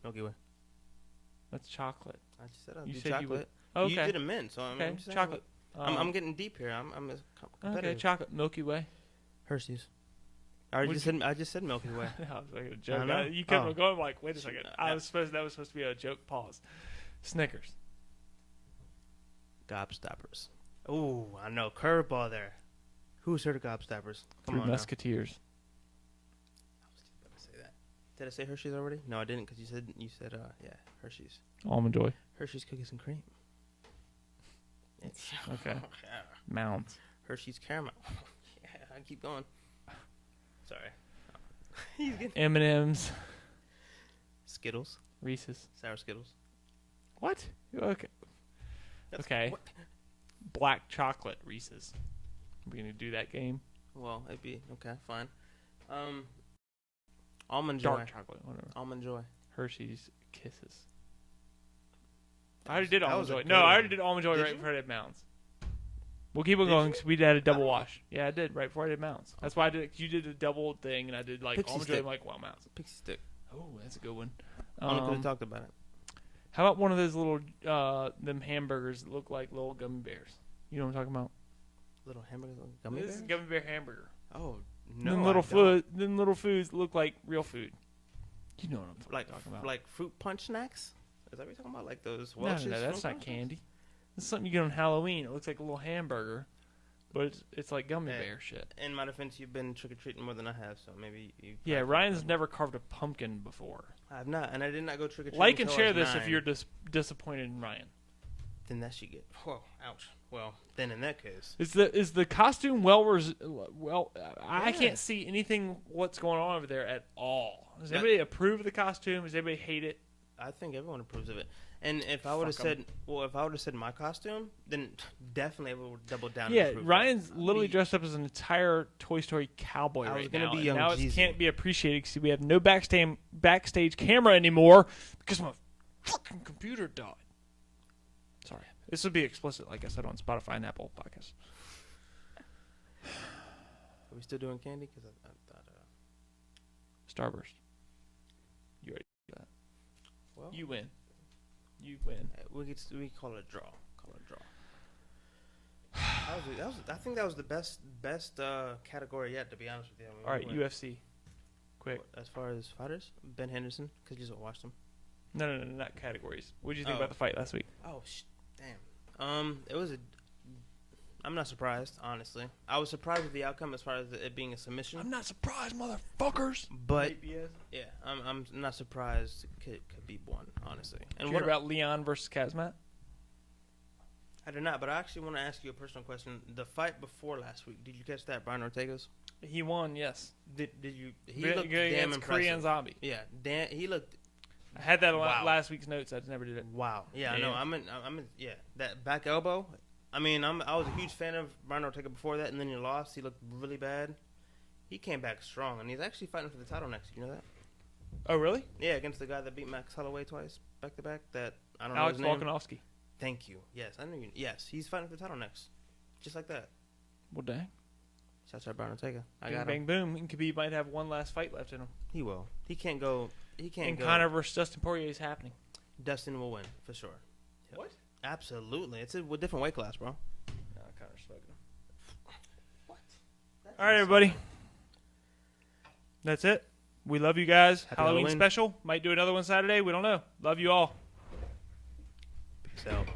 Milky Way. That's chocolate. I just said I'll You do said you chocolate. would- You Okay. did a mint, so I'm Okay. just saying, Chocolate. I'm getting deep here. I'm a Okay. competitive. Chocolate. Milky Way. Hershey's. I Would just said Milky Way. I was making a joke. I know. You kept Oh. on going like, wait a second. Shoot. That was supposed to be a joke. Pause. Snickers. Gobstoppers. Oh, I know. Curveball there. Who's heard of Gobstoppers? Come Three on now. Musketeers. I was just about to say that. Did I say Hershey's already? No, I didn't because you said yeah, Hershey's. Almond Joy. Hershey's cookies and cream. Okay. Yeah. Mounds. Hershey's caramel. Yeah, I keep going. Sorry. He's getting M&M's. Skittles. Reese's. Sour Skittles. What? Okay. That's- Okay. what? black chocolate Reese's. We're gonna do that game. Well, it'd be okay. Fine. Almond Joy. Dark chocolate, whatever. Almond Joy. Hershey's Kisses. I already did That Almond was a Joy. good No, I already one. did Almond Joy Did right you? before I did Mounds. We'll keep on Did going you? because we had a double Oh. wash. Yeah, I did right before I did Mounds. That's why I did. You did a double thing, and I did like Pixie Almond Joy. stick. I'm like, wow, Mounds. Pixie stick. Oh, that's a good one. Only could have talked about it. How about one of those little them hamburgers that look like little gummy bears? You know what I'm talking about? Little hamburgers, little gummy This is bears. a gummy bear hamburger. Oh no! them I little don't. food, them little foods look like real food. You know what I'm Like talking about? like fruit punch snacks. Is that what you're talking about? Like those no, Welch's? that's fruit not punch candy. It's something you get on Halloween. It looks like a little hamburger, but it's like gummy Yeah. bear shit. snacks? In my defense, you've been trick or treating more than I have, so maybe you. Yeah, probably- Ryan's never carved a pumpkin before. I have not, and I did not go trick or treating. Like and share this if you're disappointed in Ryan. Then that should get. Whoa! Ouch. Well, then in that case, Is the costume well? I Yeah. can't see anything what's going on over there at all. Does That- anybody approve of the costume? Does anybody hate it? I think everyone approves of it. And if I would have Fuck 'em. said, well, if I would have said my costume, then definitely I would double down. Yeah, and approve of it. Ryan's I'd literally be- dressed up as an entire Toy Story cowboy I was right gonna now. be and young now it Jeezy. can't be appreciated because we have no backstage camera anymore because my fucking computer died. Sorry. This would be explicit, like I said, on Spotify and Apple Podcasts. Are we still doing candy? Because I thought. Starburst. You already did that. Well, You win. You win. we call it a draw. Call it a draw. I think that was the best category yet. To be honest with you. I mean, All right, we went- UFC. Quick. As far as fighters, Ben Henderson, because you just watched him. No, not categories. What did you think Oh. about the fight last week? Oh, damn. It was a. I'm not surprised, honestly. I was surprised with the outcome as far as it being a submission. I'm not surprised, motherfuckers. But yeah, I'm not surprised. Khabib won, honestly. Did And you what hear about Leon versus Kazmat? I did not, but I actually want to ask you a personal question. The fight before last week, did you catch that, Brian Ortega's? He won, yes. Did you? He Against looked damn impressive. Korean Zombie. Yeah, he looked. I had that on Wow. last week's notes. I just never did it. Wow. Yeah, I know. Damn. I'm in. Yeah, that back elbow. I mean, I was a huge fan of Brian Ortega before that, and then he lost. He looked really bad. He came back strong, and he's actually fighting for the title next. You know that? Oh, really? Yeah, against the guy that beat Max Holloway twice, back to back. That I don't Alex know his name. Volkanovski. Thank you. Yes, I know you. Yes, he's fighting for the title next, just like that. Well, dang. Shouts out Brian Ortega. I Bing, got bang, him. boom. And Khabib might have one last fight left in him. He will. He can't go. He can't And go. Conor versus Dustin Poirier is happening. Dustin will win for sure. Yep. What? Absolutely. It's a different weight class, bro. No, Conor's smoking him. What? All right, everybody. That's it. We love you guys. Happy Halloween Halloween. special. Might do another one Saturday. We don't know. Love you all. Peace out.